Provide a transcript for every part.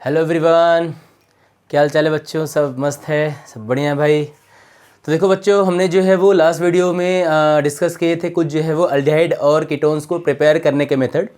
Hello everyone, क्या हाल चाल है बच्चों। सब मस्त है, सब बढ़िया है भाई। तो देखो बच्चों, हमने जो है वो लास्ट वीडियो में डिस्कस किए थे कुछ जो है वो अल्डिहाइड और कीटोन्स को प्रिपेयर करने के मेथड।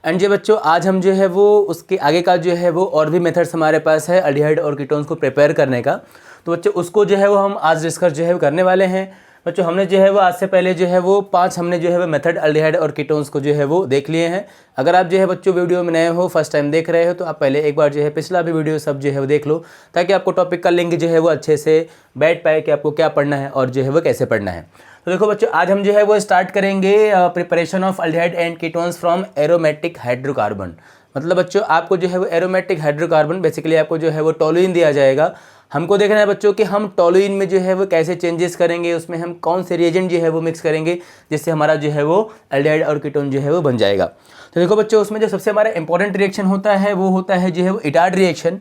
एंड जो बच्चों आज हम जो है वो उसके आगे का जो है वो और भी मेथड्स हमारे पास है अल्डिहाइड और कीटोन्स को प्रिपेयर करने का। तो बच्चों उसको जो है वो हम आज डिस्कस जो है करने वाले हैं। बच्चों हमने जो है वो आज से पहले जो है वो 5 हमने जो है वो मेथड अल्डिहाइड और कीटोन्स को जो है वो देख लिए हैं। अगर आप जो है बच्चों वीडियो में नए हो, फर्स्ट टाइम देख रहे हो, तो आप पहले एक बार जो है पिछला भी वीडियो सब जो है वो देख लो, ताकि आपको टॉपिक का लिंक जो है वो अच्छे से बैठ पाए कि आपको क्या पढ़ना है और जो है वो कैसे पढ़ना है। तो देखो बच्चों, आज हम जो है वो स्टार्ट करेंगे preparation of aldehyde and ketones from aromatic hydrocarbon. मतलब बच्चों आपको जो है वो एरोमेटिक हाइड्रोकार्बन बेसिकली आपको जो है वो टोलुइन दिया जाएगा। हमको देखना है बच्चों कि हम टोलुइन में जो है वो कैसे चेंजेस करेंगे, उसमें हम कौन से रिएजेंट जो है वो मिक्स करेंगे जिससे हमारा जो है वो अल्डिहाइड और कीटोन जो है वो बन जाएगा। तो देखो बच्चों, उसमें जो सबसे हमारा इंपॉर्टेंट रिएक्शन होता है वो होता है जो है वो इटार्ड रिएक्शन।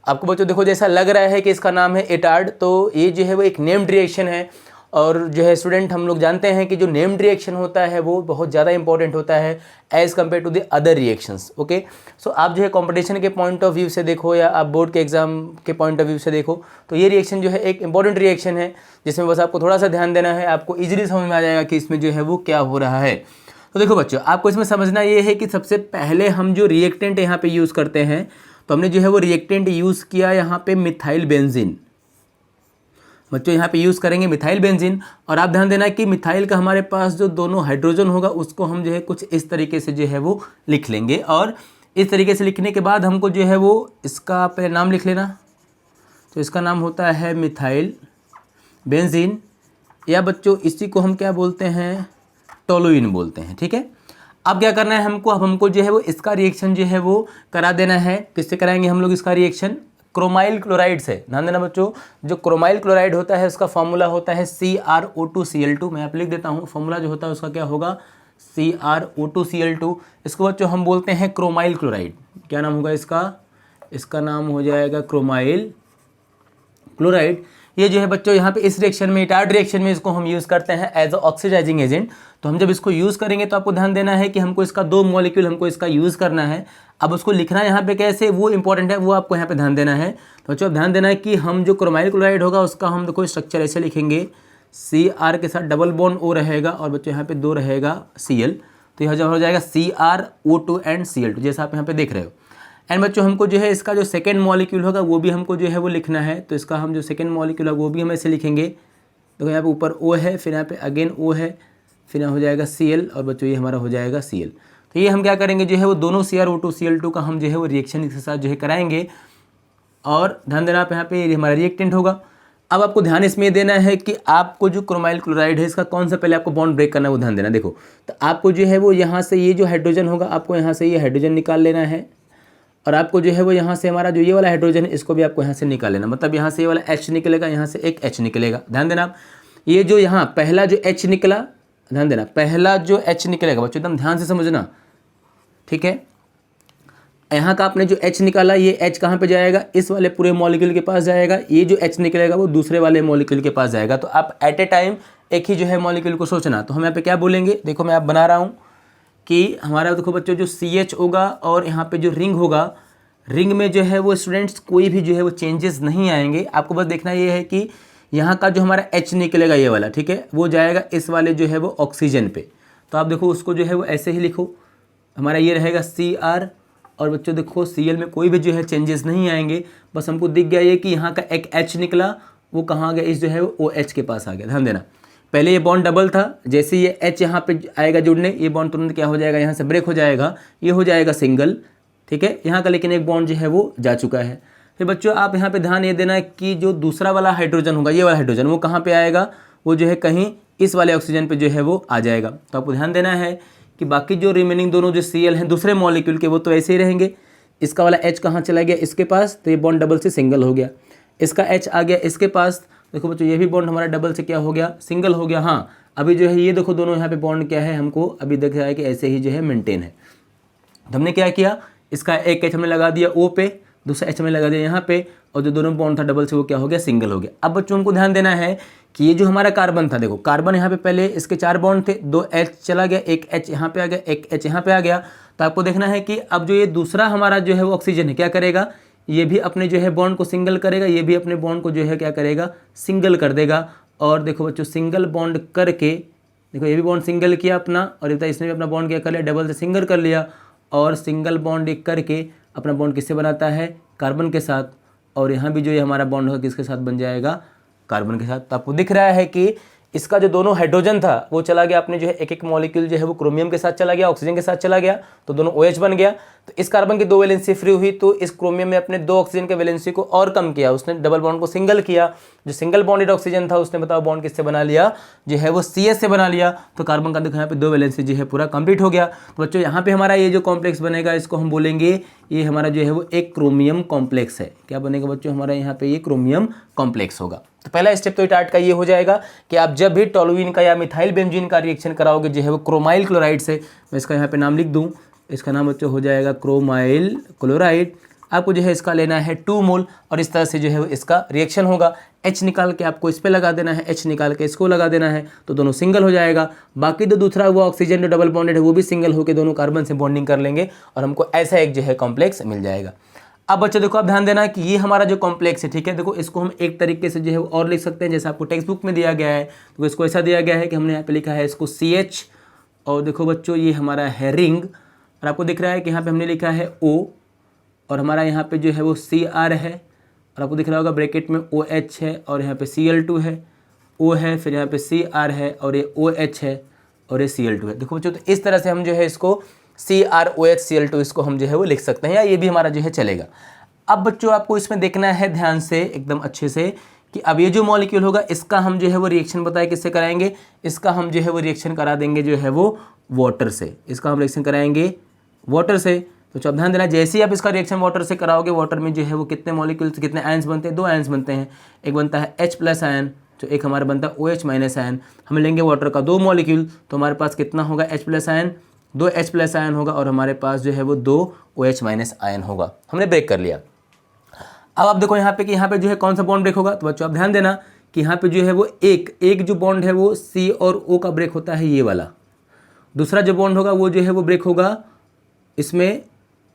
आपको बच्चों देखो जैसा लग रहा है कि इसका नाम है इटार्ड, तो ये जो है वो एक नेम्ड रिएक्शन है। और जो है स्टूडेंट हम लोग जानते हैं कि जो नेम्ड रिएक्शन होता है वो बहुत ज़्यादा इंपॉर्टेंट होता है as compare to the other reactions. Okay, so आप जो है कंपटीशन के पॉइंट ऑफ व्यू से देखो या आप बोर्ड के एग्जाम के पॉइंट ऑफ व्यू से देखो, तो ये रिएक्शन जो है एक इंपॉर्टेंट रिएक्शन है जिसमें बस आपको थोड़ा सा ध्यान देना है, आपको ईजिली समझ में आ जाएगा कि इसमें जो है वो क्या हो रहा है। तो देखो बच्चों, आपको इसमें समझना ये है कि सबसे पहले हम जो रिएक्टेंट यहाँ पे यूज़ करते हैं, तो हमने जो है वो रिएक्टेंट यूज़ किया यहाँ पे मिथाइल बेंजीन। बच्चों यहाँ पे यूज़ करेंगे मिथाइल बेंजीन। और आप ध्यान देना कि मिथाइल का हमारे पास जो दोनों हाइड्रोजन होगा उसको हम जो है कुछ इस तरीके से जो है वो लिख लेंगे। और इस तरीके से लिखने के बाद हमको जो है वो इसका पहले नाम लिख लेना। तो इसका नाम होता है मिथाइल बेंजीन, या बच्चों इसी को हम क्या बोलते हैं, टोलुइन बोलते हैं। ठीक है, अब क्या करना है हमको, अब हमको जो है वो इसका रिएक्शन जो है वो करा देना है। किससे कराएंगे हम लोग इसका रिएक्शन? क्रोमाइल क्लोराइड से। ध्यान देना बच्चों, जो क्रोमाइल क्लोराइड होता है उसका फॉर्मूला होता है CrO2Cl2। मैं आप लिख देता हूँ, फॉर्मूला जो होता है उसका क्या होगा, CrO2Cl2। इसको बच्चों हम बोलते हैं क्रोमाइल क्लोराइड। क्या नाम होगा इसका? इसका नाम हो जाएगा क्रोमाइल क्लोराइड। ये जो है बच्चों यहाँ पे इस रिएक्शन में, इटार्ड रिएक्शन में, इसको हम यूज़ करते हैं एज ऑक्सीडाइजिंग एजेंट। तो हम जब इसको यूज़ करेंगे तो आपको ध्यान देना है कि हमको इसका 2 मॉलिक्यूल हमको इसका यूज़ करना है। अब उसको लिखना यहाँ पे कैसे, वो इंपॉर्टेंट है, वो आपको यहाँ पे ध्यान देना है। तो बच्चों ध्यान देना है कि हम जो क्रोमाइल क्लोराइड होगा उसका हम देखो स्ट्रक्चर ऐसे लिखेंगे, Cr के साथ डबल बॉन्ड O रहेगा और बच्चों यहाँ पे 2 रहेगा Cl। तो यह हो जाएगा CrO2 एंड Cl2 जैसा आप यहाँ पे देख रहे हो। एंड बच्चों हमको जो है इसका जो सेकेंड मॉलिक्यूल होगा वो भी हमको जो है वो लिखना है। तो इसका हम जो सेकेंड मॉलिक्यूल है वो भी हम ऐसे लिखेंगे। देखो यहाँ पे ऊपर O है, फिर यहाँ पे अगेन O है, फिर यहाँ हो जाएगा Cl और बच्चों ये हमारा हो जाएगा Cl। तो ये हम क्या करेंगे जो है वो दोनों CrO2 Cl2 का हम जो है वो रिएक्शन इसके साथ जो है कराएंगे। और ध्यान देना आप यहाँ पे ये हमारा रिएक्टेंट होगा। अब आपको ध्यान इसमें देना है कि आपको जो क्रोमाइल क्लोराइड है इसका कौन सा पहले आपको बॉन्ड ब्रेक करना है वो ध्यान देना। देखो, तो आपको जो है वो यहाँ से ये जो हाइड्रोजन होगा आपको यहाँ से ये हाइड्रोजन निकाल लेना है। और आपको जो है वो यहाँ से हमारा जो ये वाला हाइड्रोजन है इसको भी आपको यहाँ से निकाल लेना। मतलब यहाँ से ये वाला H निकलेगा, यहाँ से एक H निकलेगा। ध्यान देना आप, ये जो यहाँ पहला जो H निकला, ध्यान देना पहला जो H निकलेगा बच्चों एकदम ध्यान से समझना। ठीक है, यहाँ का आपने जो H निकाला, ये H कहाँ पे जाएगा, इस वाले पूरे मॉलिक्यूल के पास जाएगा। ये जो H निकलेगा वो दूसरे वाले मॉलिक्यूल के पास जाएगा। तो आप एट ए टाइम एक ही जो है मॉलिक्यूल को सोचना। तो हम यहाँ पे क्या बोलेंगे, देखो मैं आप बना रहा हूँ कि हमारा देखो बच्चों जो CH होगा और यहाँ पे जो रिंग होगा, रिंग में जो है वो स्टूडेंट्स कोई भी जो है वो चेंजेस नहीं आएंगे। आपको बस देखना ये है कि यहाँ का जो हमारा H निकलेगा ये वाला, ठीक है, वो जाएगा इस वाले जो है वो ऑक्सीजन पे। तो आप देखो उसको जो है वो ऐसे ही लिखो, हमारा ये रहेगा Cr। और बच्चों देखो Cl में कोई भी जो है चेंजेस नहीं आएंगे। बस हमको दिख गया ये कि यहाँ का एक H निकला, वो कहाँ आ गया, इस जो है वो OH के पास आ गया। ध्यान देना, पहले ये बॉन्ड डबल था, जैसे ये H यहाँ पे आएगा जुड़ने, ये बॉन्ड तुरंत क्या हो जाएगा, यहाँ से ब्रेक हो जाएगा, ये हो जाएगा सिंगल। ठीक है, यहाँ का लेकिन एक बॉन्ड जो है वो जा चुका है। फिर बच्चों आप यहाँ पे ध्यान ये देना कि जो दूसरा वाला हाइड्रोजन होगा, ये वाला हाइड्रोजन, वो कहाँ पे आएगा, वो जो है कहीं इस वाले ऑक्सीजन पे जो है वो आ जाएगा। तो आपको ध्यान देना है कि बाकी जो रिमेनिंग दोनों जो Cl हैं दूसरे मॉलिक्यूल के, वो तो ऐसे ही रहेंगे। इसका वाला H कहाँ चला गया, इसके पास, तो ये बॉन्ड डबल से सिंगल हो गया। इसका H आ गया इसके पास, देखो बच्चों ये भी बॉन्ड हमारा डबल से क्या हो गया, सिंगल हो गया। हाँ, अभी जो है ये देखो दोनों यहाँ पे बॉन्ड क्या है, हमको अभी दिख रहा है कि ऐसे ही जो है मेंटेन है। तो हमने क्या किया, इसका एक H हमने लगा दिया O पे, दूसरा H हमने लगा दिया यहाँ पे, और जो दोनों बॉन्ड था डबल से वो क्या हो गया, सिंगल हो गया। अब बच्चों हमको ध्यान देना है कि ये जो हमारा कार्बन था, देखो कार्बन यहाँ पे पहले इसके 4 बॉन्ड थे, 2 H चला गया, एक H यहाँ पे आ गया, एक H यहाँ पे आ गया। तो आपको देखना है कि अब जो ये दूसरा हमारा जो है वो ऑक्सीजन है क्या करेगा, ये भी अपने जो है बॉन्ड को सिंगल करेगा, ये भी अपने बॉन्ड को जो है क्या करेगा, सिंगल कर देगा। और देखो बच्चों सिंगल बॉन्ड करके, देखो ये भी बॉन्ड सिंगल किया अपना, और इसने भी अपना बॉन्ड क्या कर लिया, डबल से सिंगल कर लिया। और सिंगल बॉन्ड एक करके अपना बॉन्ड किससे बनाता है, कार्बन के साथ। और यहाँ भी जो ये हमारा बॉन्ड होगा किसके साथ बन जाएगा, कार्बन के साथ। तो आपको दिख रहा है कि इसका जो दोनों हाइड्रोजन था वो चला गया अपने जो है एक एक मॉलिक्यूल जो है वो क्रोमियम के साथ चला गया, ऑक्सीजन के साथ चला गया, तो दोनों OH बन गया। तो इस कार्बन की 2 वैलेंसी फ्री हुई, तो इस क्रोमियम में अपने 2 ऑक्सीजन के वैलेंसी को और कम किया, उसने डबल बॉन्ड को सिंगल किया। जो सिंगल बॉन्डेड ऑक्सीजन था उसने बताओ बॉन्ड किससे बना लिया, जो है वो CS से बना लिया। तो कार्बन का देखो यहाँ पे 2 वैलेंसी जो है पूरा कंप्लीट हो गया। तो बच्चों यहाँ पे हमारा ये जो कॉम्प्लेक्स बनेगा इसको हम बोलेंगे ये हमारा जो है वो एक क्रोमियम कॉम्प्लेक्स है। क्या बनेगा बच्चों, हमारा यहाँ पे ये क्रोमियम कॉम्प्लेक्स होगा। तो पहला स्टेप तो टार्ट का ये हो जाएगा कि आप जब भी टोलुइन का या मिथाइल बेंजीन का रिएक्शन कराओगे जो है वो क्रोमाइल क्लोराइड से, मैं इसका यहाँ पे नाम लिख दूँ, इसका नाम बच्चों हो जाएगा क्रोमाइल क्लोराइड। आपको जो है इसका लेना है 2 मोल और इस तरह से जो है वो इसका रिएक्शन होगा। H निकाल के आपको इस पे लगा देना है, H निकाल के इसको लगा देना है, तो दोनों सिंगल हो जाएगा। बाकी तो दूसरा वो ऑक्सीजन जो डबल बॉन्डेड है वो भी सिंगल होकर दोनों कार्बन से बॉन्डिंग कर लेंगे और हमको ऐसा एक जो है कॉम्प्लेक्स मिल जाएगा। अब बच्चों देखो आप ध्यान देना कि ये हमारा जो कॉम्प्लेक्स है, ठीक है, देखो इसको हम एक तरीके से जो है और लिख सकते हैं जैसे आपको टेक्स्ट बुक में दिया गया है। तो इसको ऐसा दिया गया है कि हमने यहाँ पे लिखा है इसको CH, और देखो बच्चों ये हमारा है रिंग, और आपको दिख रहा है कि यहाँ पे हमने लिखा है O, और हमारा यहाँ पे जो है वो Cr है, और आपको दिख रहा होगा ब्रैकेट में OH है, और यहाँ पे Cl2 है, O है, फिर यहाँ पे Cr है, और ये OH है, और ये Cl2 है। देखो बच्चों तो इस तरह से हम जो है इसको CrOH Cl2 इसको हम जो है वो लिख सकते हैं, या ये भी हमारा जो है चलेगा। अब बच्चों आपको इसमें देखना है ध्यान से एकदम अच्छे से कि अब ये जो मॉलिक्यूल होगा इसका हम जो है वो रिएक्शन बताए किससे कराएंगे, इसका हम जो है वो रिएक्शन करा देंगे जो है वो वाटर से, इसका हम रिएक्शन कराएंगे वाटर से। तो आप ध्यान देना जैसे ही आप इसका रिएक्शन वाटर से कराओगे, वाटर में जो है वो कितने मॉलिक्यूल्स कितने आयंस बनते हैं, 2 आयंस बनते हैं। एक बनता है H+ आयन, जो एक हमारा बनता है OH- आयन। हम लेंगे वाटर का 2 मॉलिक्यूल, तो हमारे पास कितना होगा H+ आयन, 2 H+ आयन होगा, और हमारे पास जो है वो 2 OH- आयन होगा। हमने ब्रेक कर लिया। अब आप देखो यहाँ पे कि यहाँ पे जो है कौन सा बॉन्ड ब्रेक होगा, तो बच्चों आप ध्यान देना कि यहाँ पे जो है वो एक जो बॉन्ड है वो C और O का ब्रेक होता है, ये वाला। दूसरा जो बॉन्ड होगा वो जो है वो ब्रेक होगा, इसमें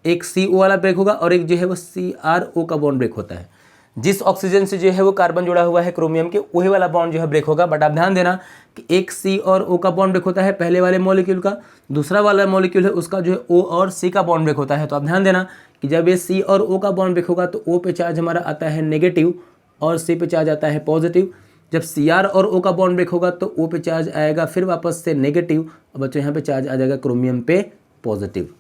एक CO वाला ब्रेक होगा, और एक जो है वो CrO का बॉन्ड ब्रेक होता है। जिस ऑक्सीजन से जो है वो कार्बन जुड़ा हुआ है क्रोमियम के, वही वाला बॉन्ड जो है ब्रेक होगा। बट आप ध्यान देना कि एक C और O का बॉन्ड ब्रेक होता है पहले वाले मॉलिक्यूल का, दूसरा वाला मॉलिक्यूल है उसका जो है O और C का बॉन्ड ब्रेक होता है। तो आप ध्यान देना कि जब ये C और O का बॉन्ड ब्रेक होगा तो O पे चार्ज हमारा आता है नेगेटिव और C पे चार्ज आता है पॉजिटिव। जब Cr और O का बॉन्ड ब्रेक होगा तो O पे चार्ज आएगा फिर वापस से नेगेटिव, और बच्चों यहाँ पे चार्ज आ जाएगा क्रोमियम पे पॉजिटिव।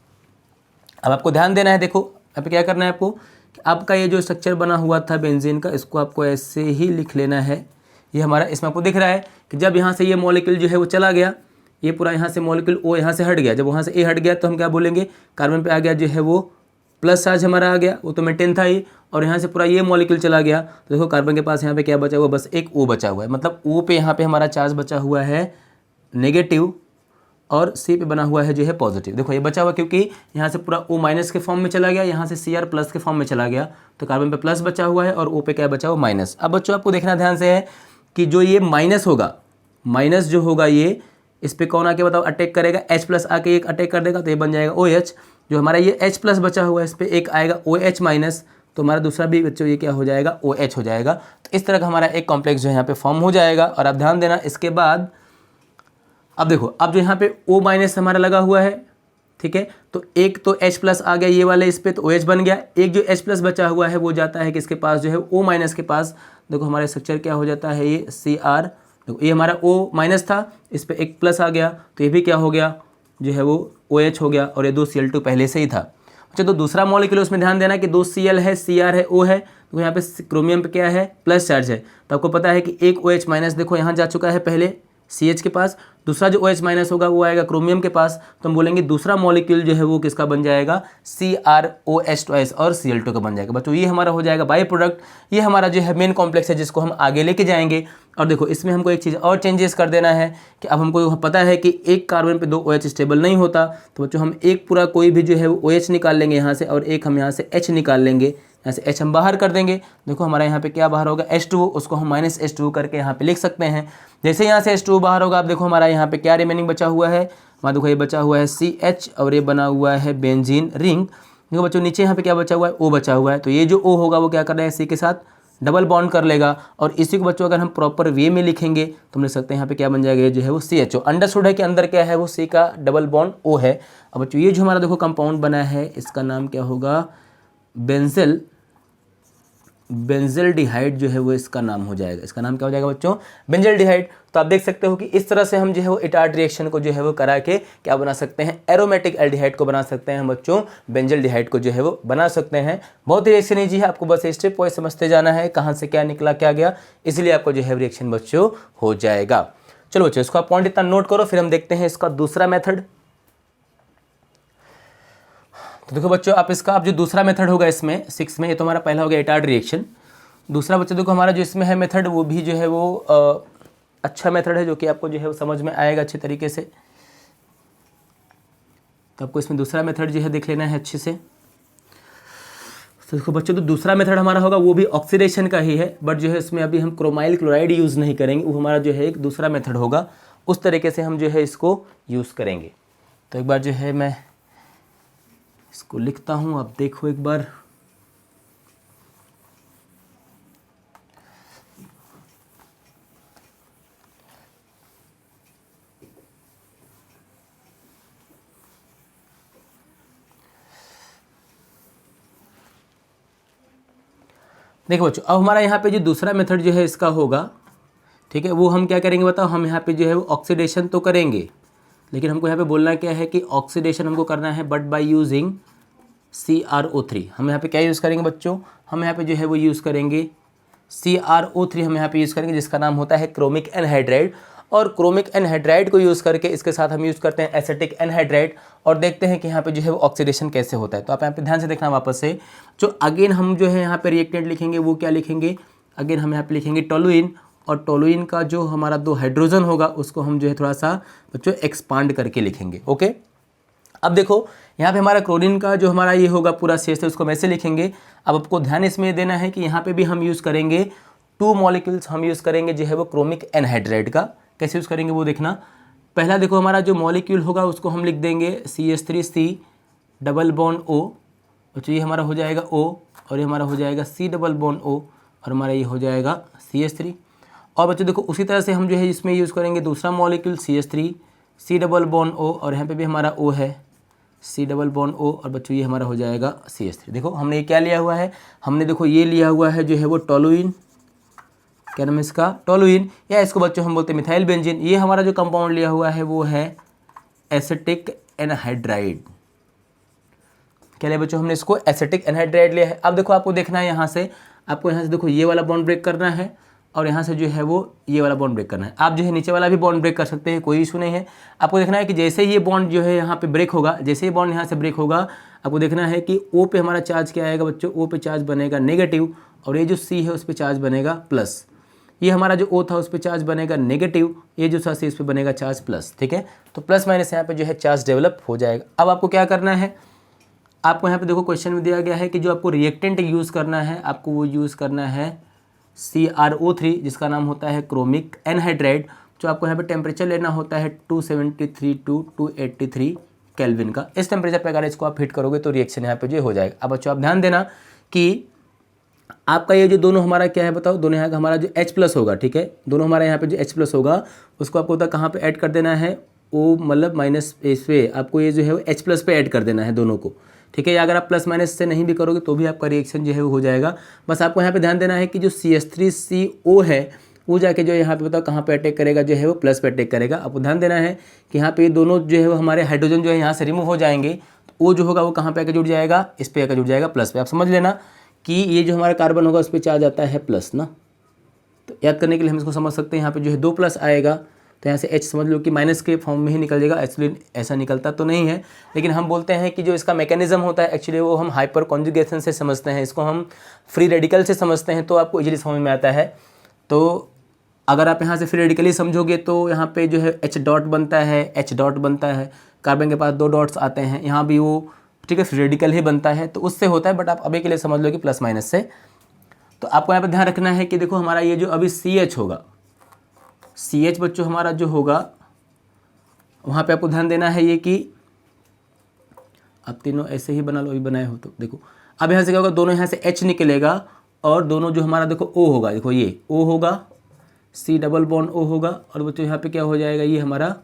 अब आपको ध्यान देना है, देखो यहाँ पे क्या करना है आपको कि आपका ये जो स्ट्रक्चर बना हुआ था बेंजीन का, इसको आपको ऐसे ही लिख लेना है। ये हमारा इसमें आपको दिख रहा है कि जब यहाँ से ये मॉलिक्यूल जो है वो चला गया, ये पूरा यहाँ से मॉलिक्यूल O यहाँ से हट गया, जब वहाँ से A हट गया तो हम क्या बोलेंगे, कार्बन पे आ गया जो है वो प्लस चार्ज हमारा आ गया, वो तो मेंटेन था ही, और यहाँ से पूरा ये मॉलिक्यूल चला गया तो देखो कार्बन के पास यहाँ पे क्या बचा हुआ, बस एक O बचा हुआ है। मतलब O पे यहाँ पे हमारा चार्ज बचा हुआ है नेगेटिव, और C पे बना हुआ है जो है पॉजिटिव। देखो ये बचा हुआ क्योंकि यहाँ से पूरा O- के फॉर्म में चला गया, यहाँ से Cr+ के फॉर्म में चला गया, तो कार्बन पे प्लस बचा हुआ है और O पे क्या बचा हुआ, माइनस। अब बच्चों आपको देखना ध्यान से है कि जो ये माइनस होगा, माइनस जो होगा ये इस पर कौन आके बताओ अटैक करेगा, H+ आके एक अटैक कर देगा, तो ये बन जाएगा OH। जो हमारा ये H+ बचा हुआ है इस पर एक आएगा OH-, तो हमारा दूसरा भी बच्चों ये क्या हो जाएगा, OH हो जाएगा। तो इस तरह का हमारा एक कॉम्प्लेक्स जो है यहाँ पे फॉर्म हो जाएगा। और आप ध्यान देना इसके बाद अब देखो, अब जो यहाँ पे O- हमारा लगा हुआ है, ठीक है, तो एक तो H+ आ गया ये वाले इस पे, तो OH बन गया। एक जो H+ बचा हुआ है वो जाता है किसके पास, जो है O- के पास। देखो हमारा स्ट्रक्चर क्या हो जाता है, ये Cr, देखो ये हमारा O- था, इस पे एक प्लस आ गया, तो ये भी क्या हो गया, जो है वो OH हो गया, और ये 2 Cl2 पहले से ही था। अच्छा, तो दूसरा मॉलिक्यूल उसमें ध्यान देना कि 2 Cl है, Cr है, O है, तो यहाँ पे क्रोमियम पे क्या है, प्लस चार्ज है। तो आपको पता है कि एक OH- देखो यहाँ जा चुका है पहले CH के पास, दूसरा जो OH- होगा वो आएगा क्रोमियम के पास, तो हम बोलेंगे दूसरा मॉलिक्यूल जो है वो किसका बन जाएगा, CrOH2 और Cl2 का बन जाएगा। बच्चों ये हमारा हो जाएगा बाई प्रोडक्ट। ये हमारा जो है मेन कॉम्प्लेक्स है जिसको हम आगे लेके जाएंगे। और देखो इसमें हमको एक चीज़ और चेंजेस कर देना है कि अब हमको पता है कि एक कार्बन पे 2 OH स्टेबल नहीं होता, तो बच्चों हम एक पूरा कोई भी जो है वो OH निकाल लेंगे यहाँ से, और एक हम यहाँ से H निकाल लेंगे, यहाँ से H हम बाहर कर देंगे। देखो हमारा यहाँ पे क्या बाहर होगा, H2O, उसको हम -H2O करके यहाँ पे लिख सकते हैं। जैसे यहाँ से H2O बाहर होगा, आप देखो हमारा यहाँ पे क्या रिमेनिंग बचा हुआ है, हमारा देखो ये बचा हुआ है CH, और ये बना हुआ है बेंजीन रिंग। देखो बच्चों नीचे यहाँ पे क्या बचा हुआ है, O बचा हुआ है, तो ये जो O होगा वो क्या कर रहा है C के साथ डबल बॉन्ड कर लेगा, और इसी को बच्चों अगर हम प्रॉपर वे में लिखेंगे तो हम लिख सकते हैं यहाँ पे क्या बन जाएगा, ये जो है वो CHO। अंडरस्टूड है कि अंदर क्या है वो C का डबल बॉन्ड O है। अब बच्चों ये जो हमारा देखो कंपाउंड बना है इसका नाम क्या होगा, बेंजल्डिहाइड जो है वो इसका नाम हो जाएगा। इसका नाम क्या हो जाएगा बच्चों, बेंजल्डिहाइड। तो आप देख सकते हो कि इस तरह से हम जो है वो इटार्ट रिएक्शन को जो है वो करा के क्या बना सकते हैं, एरोमेटिक एल्डिहाइड को बना सकते हैं बच्चों, बेंजल्डिहाइड को जो है वो बना सकते हैं। बहुत ही रिएक्शन ईजी है, आपको बस स्टेप वाइज समझते जाना है कहाँ से क्या निकला क्या गया, इसलिए आपको जो है रिएक्शन बच्चों हो जाएगा। चलो बच्चों इसको आप पॉइंट इतना नोट करो, फिर हम देखते हैं इसका दूसरा मेथड। तो देखो बच्चों आप जो दूसरा मेथड होगा इसमें 6 में, ये तो हमारा पहला हो गया इटार्ट रिएक्शन। दूसरा बच्चों देखो हमारा जो इसमें है मेथड वो भी जो है वो अच्छा मेथड है, जो कि आपको जो है वो समझ में आएगा अच्छे तरीके से। तो आपको इसमें दूसरा मेथड जो है देख लेना है अच्छे से। तो देखो बच्चों तो दूसरा मेथड हमारा होगा वो भी ऑक्सीडेशन का ही है, बट जो है इसमें अभी हम क्रोमाइल क्लोराइड यूज़ नहीं करेंगे, वो हमारा जो है एक दूसरा मेथड होगा, उस तरीके से हम जो है इसको यूज़ करेंगे। तो एक बार जो है मैं इसको लिखता हूँ, आप देखो एक बार। देखो बच्चों अब हमारा यहाँ पे जो दूसरा मेथड जो है इसका होगा, ठीक है, वो हम क्या करेंगे बताओ, हम यहाँ पे जो है वो ऑक्सीडेशन तो करेंगे, लेकिन हमको यहाँ पे बोलना क्या है कि ऑक्सीडेशन हमको करना है बट बाय यूजिंग CrO3। हम यहाँ पे क्या यूज़ करेंगे बच्चों, हम यहाँ पे जो है वो यूज़ करेंगे CrO3, हम यहाँ पे यूज़ करेंगे जिसका नाम होता है क्रोमिक एनहाइड्राइड। और क्रोमिक एनहाइड्राइड को यूज़ करके इसके साथ हम यूज़ करते हैं एसिटिक एनहाइड्राइड, और देखते हैं कि यहाँ पे जो है वो ऑक्सीडेशन कैसे होता है। तो आप यहाँ पे ध्यान से देखना वापस से, जो अगेन हम जो है यहाँ पे रिएक्टेंट लिखेंगे वो क्या लिखेंगे, अगेन हम यहाँ पे लिखेंगे टोलुइन, और टोलुइन का जो हमारा 2 हाइड्रोजन होगा उसको हम जो है थोड़ा सा बच्चों एक्सपांड करके लिखेंगे। ओके, अब देखो यहाँ पे हमारा क्लोरीन का जो हमारा ये होगा पूरा शेष है उसको हम ऐसे लिखेंगे। अब आपको ध्यान इसमें देना है कि यहाँ पे भी हम यूज़ करेंगे 2 मॉलिक्यूल्स, हम यूज़ करेंगे जो है वो क्रोमिक एनहाइड्राइड का। कैसे यूज़ करेंगे वो देखना। पहला देखो हमारा जो मॉलिक्यूल होगा उसको हम लिख देंगे CH3C डबल बॉन्ड O, तो ये हमारा हो जाएगा O, और ये हमारा हो जाएगा C डबल बॉन्ड O, और हमारा ये हो जाएगा CH3। और बच्चों देखो उसी तरह से हम जो है इसमें यूज़ करेंगे दूसरा molecule CH3C double bond O, और यहाँ पे भी हमारा O है C डबल बॉन्ड O, और बच्चों ये हमारा हो जाएगा CH3। देखो हमने ये क्या लिया हुआ है, हमने देखो ये लिया हुआ है जो है वो टोलुइन, क्या नाम है इसका, टोलुइन, या इसको बच्चों हम बोलते हैं मिथाइल बेंजीन। ये हमारा जो कंपाउंड लिया हुआ है वो है एसिटिक एनहाइड्राइड। क्या लिया बच्चों हमने इसको, एसिटिक एनहाइड्राइड लिया है। अब देखो आपको देखना है यहाँ से, आपको यहाँ से देखो ये वाला बॉन्ड ब्रेक करना है, और यहाँ से जो है वो ये वाला बॉन्ड ब्रेक करना है। आप जो है नीचे वाला भी बॉन्ड ब्रेक कर सकते हैं, कोई इशू नहीं है। आपको देखना है कि जैसे ही ये बॉन्ड जो है यहाँ पे ब्रेक होगा, जैसे ही बॉन्ड यहाँ से ब्रेक होगा, आपको देखना है कि O पे हमारा चार्ज क्या आएगा बच्चों, O पे चार्ज बनेगा नेगेटिव, और ये जो C है उस पर चार्ज बनेगा प्लस। ये हमारा जो O था उस पर चार्ज बनेगा नेगेटिव, ये जो सी इस पर बनेगा चार्ज प्लस। ठीक है, तो प्लस माइनस यहाँ पे जो है चार्ज डेवलप हो जाएगा। अब आपको क्या करना है, आपको यहाँ पे देखो क्वेश्चन में दिया गया है कि जो आपको रिएक्टेंट यूज़ करना है, आपको वो यूज़ करना है CrO3 जिसका नाम होता है क्रोमिक एनहाइड्राइड। जो आपको यहाँ पे टेम्परेचर लेना होता है 273 टू 283 केल्विन का। इस टेम्परेचर पर अगर इसको आप हिट करोगे तो रिएक्शन यहाँ पे जो हो जाएगा। अब बच्चों आप ध्यान देना कि आपका ये जो दोनों हमारा क्या है बताओ, दोनों यहाँ का हमारा जो H+ होगा, ठीक है, दोनों हमारे यहाँ पे जो H+ होगा उसको आपको होता कहाँ पे ऐड कर देना है, O मतलब माइनस इस पे आपको ये जो है H+ पे ऐड कर देना है दोनों को। ठीक है, या अगर आप प्लस माइनस से नहीं भी करोगे तो भी आपका रिएक्शन जो है वो हो जाएगा। बस आपको यहाँ पे ध्यान देना है कि जो CH3CO है वो जाके जो यहाँ पे बताओ कहाँ पे अटैक करेगा, जो है वो प्लस पे अटैक करेगा। आपको ध्यान देना है कि यहाँ पे दोनों जो है वो हमारे हाइड्रोजन जो है यहाँ से रिमूव हो जाएंगे, तो वो जो होगा वो कहाँ पे आकर जुड़ जाएगा, इस पे आकर जुड़ जाएगा प्लस पे। आप समझ लेना कि ये जो हमारा कार्बन होगा उस पर चार्ज आता है प्लस ना, तो याद करने के लिए हम इसको समझ सकते हैं, यहाँ पे जो है 2 प्लस आएगा तो यहाँ से H समझ लो कि माइनस के फॉर्म में ही निकल जाएगा। एक्चुअली ऐसा निकलता तो नहीं है, लेकिन हम बोलते हैं कि जो इसका मैकेनिज्म होता है एक्चुअली वो हम हाइपर कॉन्जुगेशन से समझते हैं, इसको हम फ्री रेडिकल से समझते हैं, तो आपको इजीली समझ में आता है। तो अगर आप यहाँ से फ्री रेडिकली समझोगे तो यहाँ पे जो है H डॉट बनता है, H डॉट बनता है, कार्बन के पास 2 डॉट्स आते हैं, यहाँ भी वो ठीक है फ्री रेडिकल ही बनता है, तो उससे होता है। बट आप अभी के लिए समझ लो कि प्लस माइनस से। तो आपको यहाँ पे ध्यान रखना है कि देखो हमारा ये जो अभी CH होगा, CH बच्चों हमारा जो होगा वहाँ पे आपको ध्यान देना है ये कि आप तीनों ऐसे ही बना लो, अभी बनाए हो तो देखो। अब यहाँ से क्या होगा, दोनों यहाँ से H निकलेगा और दोनों जो हमारा देखो O होगा, देखो ये O होगा, C डबल बॉन्ड O होगा, और बच्चों यहाँ पे क्या हो जाएगा, ये हमारा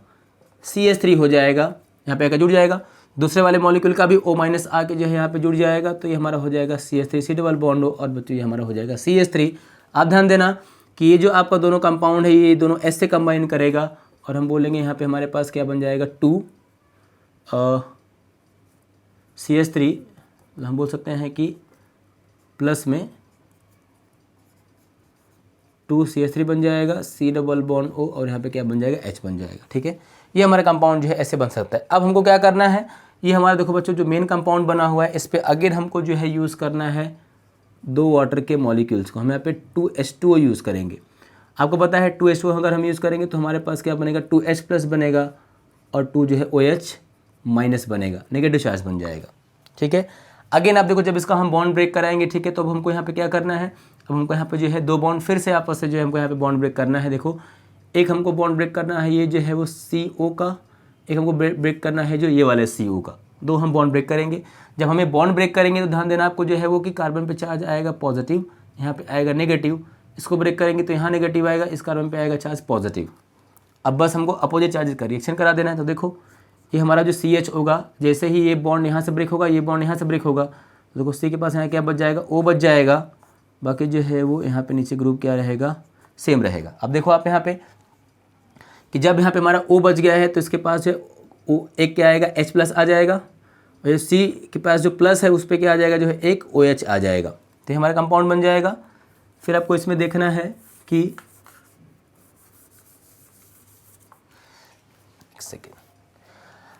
CH3 हो जाएगा, यहाँ पे आकर जुड़ जाएगा। दूसरे वाले मॉलिक्यूल का भी O माइनस आके जो है यहाँ पे जुड़ जाएगा, तो ये हमारा हो जाएगा CH3, C double bond O, और बच्चों ये हमारा हो जाएगा CH3। आप ध्यान देना कि ये जो आपका दोनों कंपाउंड है ये दोनों S से कंबाइन करेगा, और हम बोलेंगे यहाँ पे हमारे पास क्या बन जाएगा, 2 CH3, हम बोल सकते हैं कि प्लस में 2 CH3 बन जाएगा, C डबल बॉन्ड O, और यहाँ पे क्या बन जाएगा, H बन जाएगा। ठीक है, ये हमारा कंपाउंड जो है ऐसे बन सकता है। अब हमको क्या करना है, ये हमारा देखो बच्चों जो मेन कंपाउंड बना हुआ है, इस पर अगेन हमको जो है यूज़ करना है 2 वाटर के मॉलिक्यूल्स को। हम यहाँ पे 2H2O यूज़ करेंगे। आपको पता है 2H2O अगर हम यूज़ करेंगे तो हमारे पास क्या बनेगा, 2H प्लस बनेगा, और 2 जो है OH माइनस बनेगा, नेगेटिव चार्ज बन जाएगा। ठीक है, अगेन आप देखो जब इसका हम बॉन्ड ब्रेक कराएंगे, ठीक है, तो अब हमको यहाँ पे क्या करना है, अब हमको यहाँ पे जो है 2 बॉन्ड फिर से आपस से जो है हमको यहाँ पे बॉन्ड ब्रेक करना है। देखो एक हमको बॉन्ड ब्रेक करना है ये जो है वो CO का, एक हमको ब्रेक करना है जो ये वाले CO का, 2 हम बॉन्ड ब्रेक करेंगे। जब हमें बॉन्ड ब्रेक करेंगे तो ध्यान देना आपको जो है वो कि कार्बन पे चार्ज आएगा पॉजिटिव, यहाँ पे आएगा नेगेटिव, इसको ब्रेक करेंगे तो यहाँ नेगेटिव आएगा, इस कार्बन पे आएगा चार्ज पॉजिटिव। अब बस हमको अपोजिट चार्जेस का रिएक्शन करा देना है। तो देखो ये हमारा जो CH होगा, जैसे ही ये बॉन्ड यहाँ से ब्रेक होगा, ये बॉन्ड यहाँ से ब्रेक होगा, तो देखो C के पास यहाँ क्या बच जाएगा, O बच जाएगा, बाकी जो है वो यहाँ पे नीचे ग्रुप क्या रहेगा, सेम रहेगा। अब देखो आप यहाँ पे कि जब यहाँ पे हमारा O बच गया है तो इसके पास जो O एक क्या आएगा, H प्लस आ जाएगा, और C के पास जो प्लस है उस पर क्या आ जाएगा, जो है एक OH आ जाएगा, तो हमारा कंपाउंड बन जाएगा। फिर आपको इसमें देखना है कि एक सेकेंड,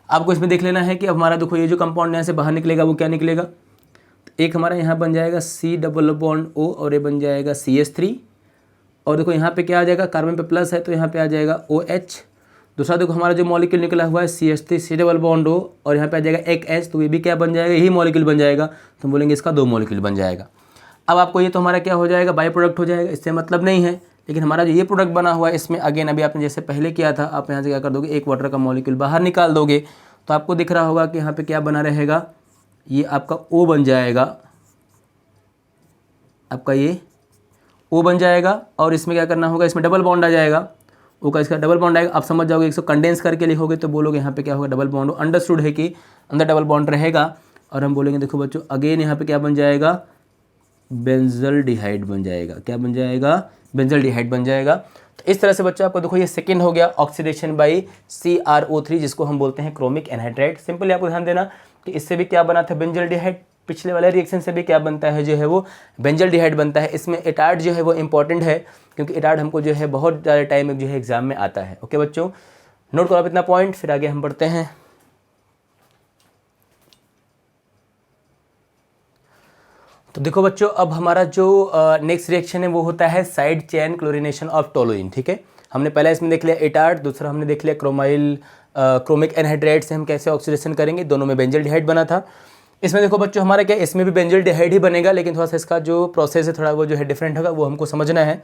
आपको इसमें देख लेना है कि अब हमारा देखो ये जो कंपाउंड यहाँ से बाहर निकलेगा वो क्या निकलेगा, तो एक हमारा यहाँ बन जाएगा C डबल बॉन्ड O, और ये बन जाएगा CH3, और देखो यहाँ पे क्या आ जाएगा, कार्बन पे प्लस है तो यहाँ पे आ जाएगा OH। दूसरा देखो हमारा जो मॉलिक्यूल निकला हुआ है CH3, C double bond O, और यहाँ पे आ जाएगा एक H, तो ये भी क्या बन जाएगा, यही मॉलिक्यूल बन जाएगा, तो हम बोलेंगे इसका 2 मॉलिक्यूल बन जाएगा। अब आपको ये तो हमारा क्या हो जाएगा, बाई प्रोडक्ट हो जाएगा, इससे मतलब नहीं है, लेकिन हमारा जो ये प्रोडक्ट बना हुआ है इसमें अगेन अभी आपने जैसे पहले किया था, आप यहाँ से क्या कर दोगे, एक वाटर का मॉलिक्यूल बाहर निकाल दोगे, तो आपको दिख रहा होगा कि यहाँ पे क्या बना रहेगा, ये आपका O बन जाएगा, आपका ये O बन जाएगा, और इसमें क्या करना होगा, इसमें डबल बॉन्ड आ जाएगा, O का इसका डबल बॉन्ड आएगा। आप समझ जाओगे, इसको कंडेंस करके लिखोगे तो बोलोगे यहाँ पे क्या होगा, डबल बॉन्ड। अंडरस्टूड है कि अंदर डबल बॉन्ड रहेगा, और हम बोलेंगे देखो बच्चों अगेन यहाँ पे क्या बन जाएगा, बेंजल्डिहाइड बन जाएगा, क्या बन जाएगा, बेंजल्डिहाइड बन जाएगा। तो इस तरह से बच्चों आपको देखो ये सेकंड हो गया ऑक्सीडेशन बाय CrO3, जिसको हम बोलते हैं क्रोमिक एनहाइड्राइड। सिंपली आपको ध्यान देना कि इससे भी क्या बना था, बेंजल्डिहाइड। पिछले वाले रिएक्शन से भी क्या बनता है, जो है वो बेंजल्डिहाइड बनता है। इसमें एटार्ड जो है वो इंपॉर्टेंट है, क्योंकि एटार्ड हमको जो है बहुत ज़्यादा टाइम में जो है एग्जाम में आता है। ओके बच्चों, नोट करो आप इतना पॉइंट, फिर आगे हम बढ़ते हैं। तो देखो बच्चों, अब हमारा जो नेक्स्ट रिएक्शन है वो होता है side chain chlorination of toluene. ठीक है, हमने पहले इसमें देख लिया एटार्ड, दूसरा हमने देख लिया क्रोमिक एनहाइड्राइड से हम कैसे ऑक्सीडेशन करेंगे, दोनों में बेंजल्डिहाइड बना था। इसमें देखो बच्चों हमारा क्या, इसमें भी बेंजल्डिहाइड ही बनेगा, लेकिन थोड़ा सा इसका जो प्रोसेस है थोड़ा वो जो है डिफरेंट होगा, वो हमको समझना है।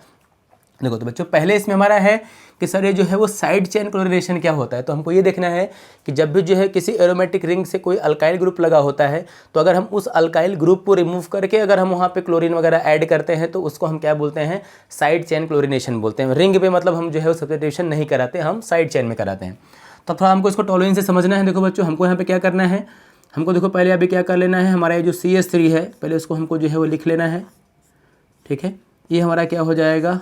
देखो तो बच्चों पहले इसमें हमारा है कि सर ये जो है वो साइड चेन क्लोरीनेशन क्या होता है, तो हमको ये देखना है कि जब भी जो है किसी एरोमेटिक रिंग से कोई अल्काइल ग्रुप लगा होता है, तो अगर हम उस अल्काइल ग्रुप को रिमूव करके अगर हम वहाँ पे क्लोरीन वगैरह ऐड करते हैं तो उसको हम क्या बोलते हैं, साइड चेन क्लोरीनेशन बोलते हैं। रिंग पे मतलब हम जो है वो सब्स्टिट्यूशन नहीं कराते, हम साइड चेन में कराते हैं। तो थोड़ा हमको इसको टोलुइन से समझना है। देखो बच्चों हमको यहाँ पे क्या करना है, हमको देखो पहले अभी क्या कर लेना है, हमारा ये जो CH3 है पहले उसको हमको जो है वो लिख लेना है। ठीक है, ये हमारा क्या हो जाएगा,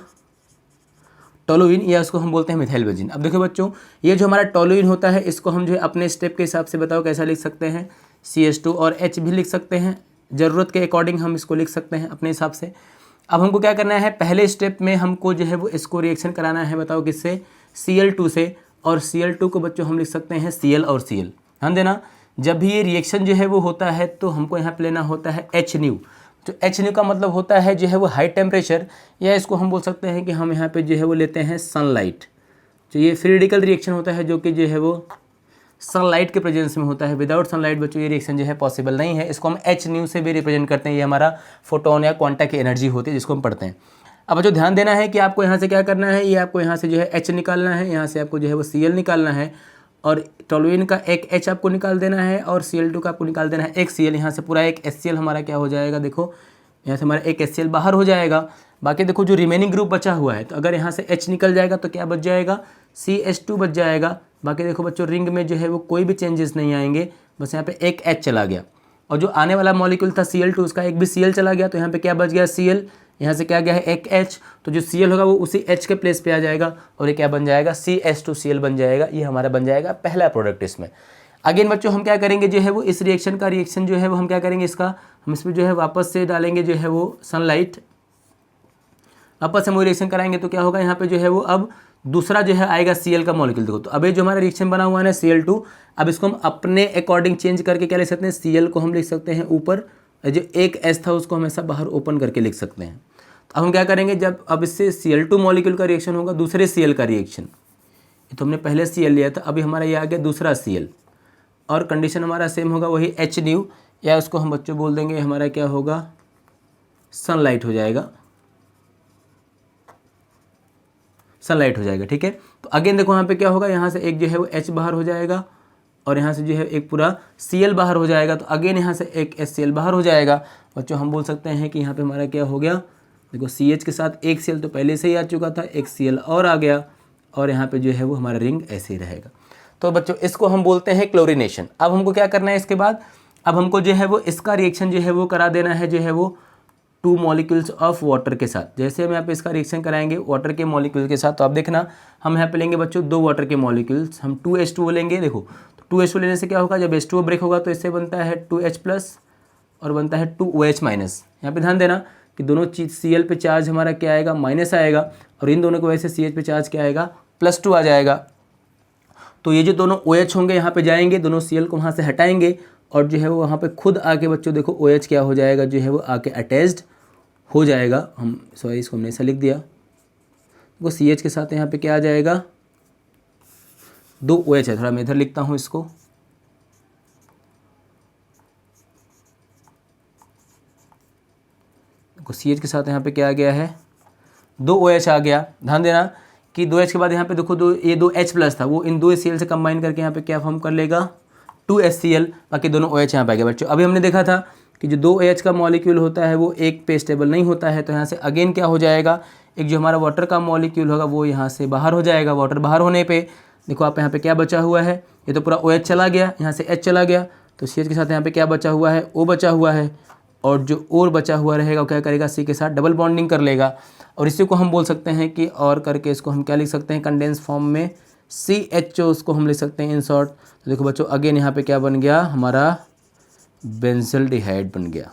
टोलुइन, या इसको हम बोलते हैं मिथाइल बेंजीन। अब देखो बच्चों ये जो हमारा टोलुइन होता है इसको हम जो है अपने स्टेप के हिसाब से बताओ कैसा लिख सकते हैं, CH2 और H भी लिख सकते हैं, ज़रूरत के अकॉर्डिंग हम इसको लिख सकते हैं अपने हिसाब से। अब हमको क्या करना है, पहले स्टेप में हमको जो है वो इसको रिएक्शन कराना है, बताओ किससे, Cl2 से, और Cl2 को बच्चों हम लिख सकते हैं Cl और Cl। ध्यान देना, जब भी ये रिएक्शन जो है वो होता है तो हमको यहाँ पे लेना होता है HNu। तो HNu का मतलब होता है जो है वो हाई टेम्परेचर, या इसको हम बोल सकते हैं कि हम यहाँ पे जो है वो लेते हैं सनलाइट। तो ये फ्री रेडिकल रिएक्शन होता है जो कि जो है वो सनलाइट के प्रेजेंस में होता है। विदाउट सनलाइट बच्चों ये रिएक्शन जो है पॉसिबल नहीं है। इसको हम HNu से भी रिप्रेजेंट करते हैं, ये हमारा फोटोन या क्वांटा की एनर्जी होती है जिसको हम पढ़ते हैं। अब बच्चों ध्यान देना है कि आपको यहाँ से क्या करना है, ये आपको यहाँ से जो है H निकालना है, यहाँ से आपको जो है वो Cl निकालना है, और टोलुइन का एक H आपको निकाल देना है और Cl2 का आपको निकाल देना है एक Cl। यहाँ से पूरा एक HCl हमारा क्या हो जाएगा, देखो यहाँ से हमारा एक HCl बाहर हो जाएगा। बाकी देखो जो रिमेनिंग ग्रुप बचा हुआ है, तो अगर यहाँ से H निकल जाएगा तो क्या बच जाएगा, CH2 बच जाएगा। बाकी देखो बच्चों रिंग में जो है वो कोई भी चेंजेस नहीं आएंगे, बस यहाँ पे एक H चला गया। और जो आने वाला मॉलिक्यूल था Cl2, उसका एक भी Cl चला गया, तो यहाँ पे क्या बच गया, Cl। यहाँ से क्या गया है, एक H, तो जो Cl होगा वो उसी H के प्लेस पे आ जाएगा और ये क्या बन जाएगा, CH2Cl बन जाएगा। ये हमारा बन जाएगा पहला प्रोडक्ट इसमें। अगेन बच्चों हम क्या करेंगे जो है वो इस रिएक्शन का रिएक्शन जो है वो हम क्या करेंगे, इसका हम इसमें जो है वापस से डालेंगे जो है वो सनलाइट, वापस से हम रिएक्शन कराएंगे तो क्या होगा, यहाँ पे जो है वो अब दूसरा जो है आएगा Cl का मॉलिक्यूल। देखो तो अब ये जो हमारा रिएक्शन बना हुआ है ना Cl2, अब इसको हम अपने अकॉर्डिंग चेंज करके क्या लिख सकते हैं, Cl को हम लिख सकते हैं ऊपर, जो एक S था उसको हमेशा बाहर ओपन करके लिख सकते हैं। तो अब हम क्या करेंगे, जब अब इससे Cl2 मॉलिक्यूल का रिएक्शन होगा दूसरे Cl का रिएक्शन, तो हमने पहले Cl लिया था, अभी हमारा ये आ गया दूसरा Cl, और कंडीशन हमारा सेम होगा वही H न्यू, या उसको हम बच्चों बोल देंगे हमारा क्या होगा, सनलाइट हो जाएगा, सनलाइट हो जाएगा। ठीक है, तो अगेन देखो यहाँ पे क्या होगा, यहाँ से एक जो है वो H बाहर हो जाएगा और यहाँ से जो है एक पूरा Cl बाहर हो जाएगा, तो अगेन यहाँ से एक HCl बाहर हो जाएगा। बच्चों हम बोल सकते हैं कि यहाँ पे हमारा क्या हो गया, देखो CH के साथ एक Cl तो पहले से ही आ चुका था, एक Cl और आ गया, और यहाँ पे जो है वो हमारा रिंग ऐसे ही रहेगा। तो बच्चों इसको हम बोलते हैं क्लोरीनेशन। अब हमको क्या करना है इसके बाद, अब हमको जो है वो इसका रिएक्शन जो है वो करा देना है जो है वो 2 मॉलिक्यूल्स ऑफ वाटर के साथ। जैसे हम यहाँ पे इसका रिएक्शन कराएंगे वाटर के मॉलिक्यूल के साथ, तो आप देखना हम यहाँ पे लेंगे बच्चों 2 वाटर के मॉलिक्यूल्स, हम 2H2O लेंगे। देखो तो 2H2 लेने से क्या होगा, जब H2O ब्रेक होगा तो इससे बनता है 2H+ और बनता है 2OH-। यहाँ पे ध्यान देना कि दोनों चीज Cl पे चार्ज हमारा क्या आएगा, माइनस आएगा, और इन दोनों की वजह से CH पे चार्ज क्या आएगा, +2 आ जाएगा। तो ये जो दोनों OH होंगे यहाँ पे जाएंगे, दोनों Cl को वहाँ से हटाएंगे, और जो है वो वहाँ पे खुद आके बच्चों देखो OH क्या हो जाएगा, जो है वो आके अटैच्ड हो जाएगा। हम सॉरी इसको हमने ऐसा लिख दिया, वो CH के साथ यहाँ पे क्या आ जाएगा, 2 OH है, थोड़ा मैं इधर लिखता हूँ इसको, CH के साथ यहाँ पे क्या आ गया है, 2 OH आ गया। ध्यान देना कि 2H के बाद यहाँ पे देखो ये 2H+ था, वो इन 2 Cl से कंबाइन करके यहाँ पे क्या फॉर्म कर लेगा, 2HCl। बाकी दोनों OH यहाँ पे आ गया। बच्चों अभी हमने देखा था कि जो 2OH का मॉलिक्यूल होता है वो एक पे स्टेबल नहीं होता है, तो यहाँ से अगेन क्या हो जाएगा, एक जो हमारा वाटर का मॉलिक्यूल होगा वो यहाँ से बाहर हो जाएगा। वाटर बाहर होने पे देखो आप यहाँ पे क्या बचा हुआ है, ये तो पूरा OH चला गया, यहाँ से H चला गया, तो CH के साथ यहाँ पे क्या बचा हुआ है, O बचा हुआ है, और जो और बचा हुआ रहेगा वो क्या करेगा, C के साथ डबल बॉन्डिंग कर लेगा। और इसी को हम बोल सकते हैं कि और करके इसको हम क्या लिख सकते हैं, कंडेंस फॉर्म में CHO उसको हम लिख सकते हैं इन शॉर्ट। तो देखो बच्चों अगेन यहाँ पे क्या बन गया, हमारा बेंजल्डिहाइड बन गया।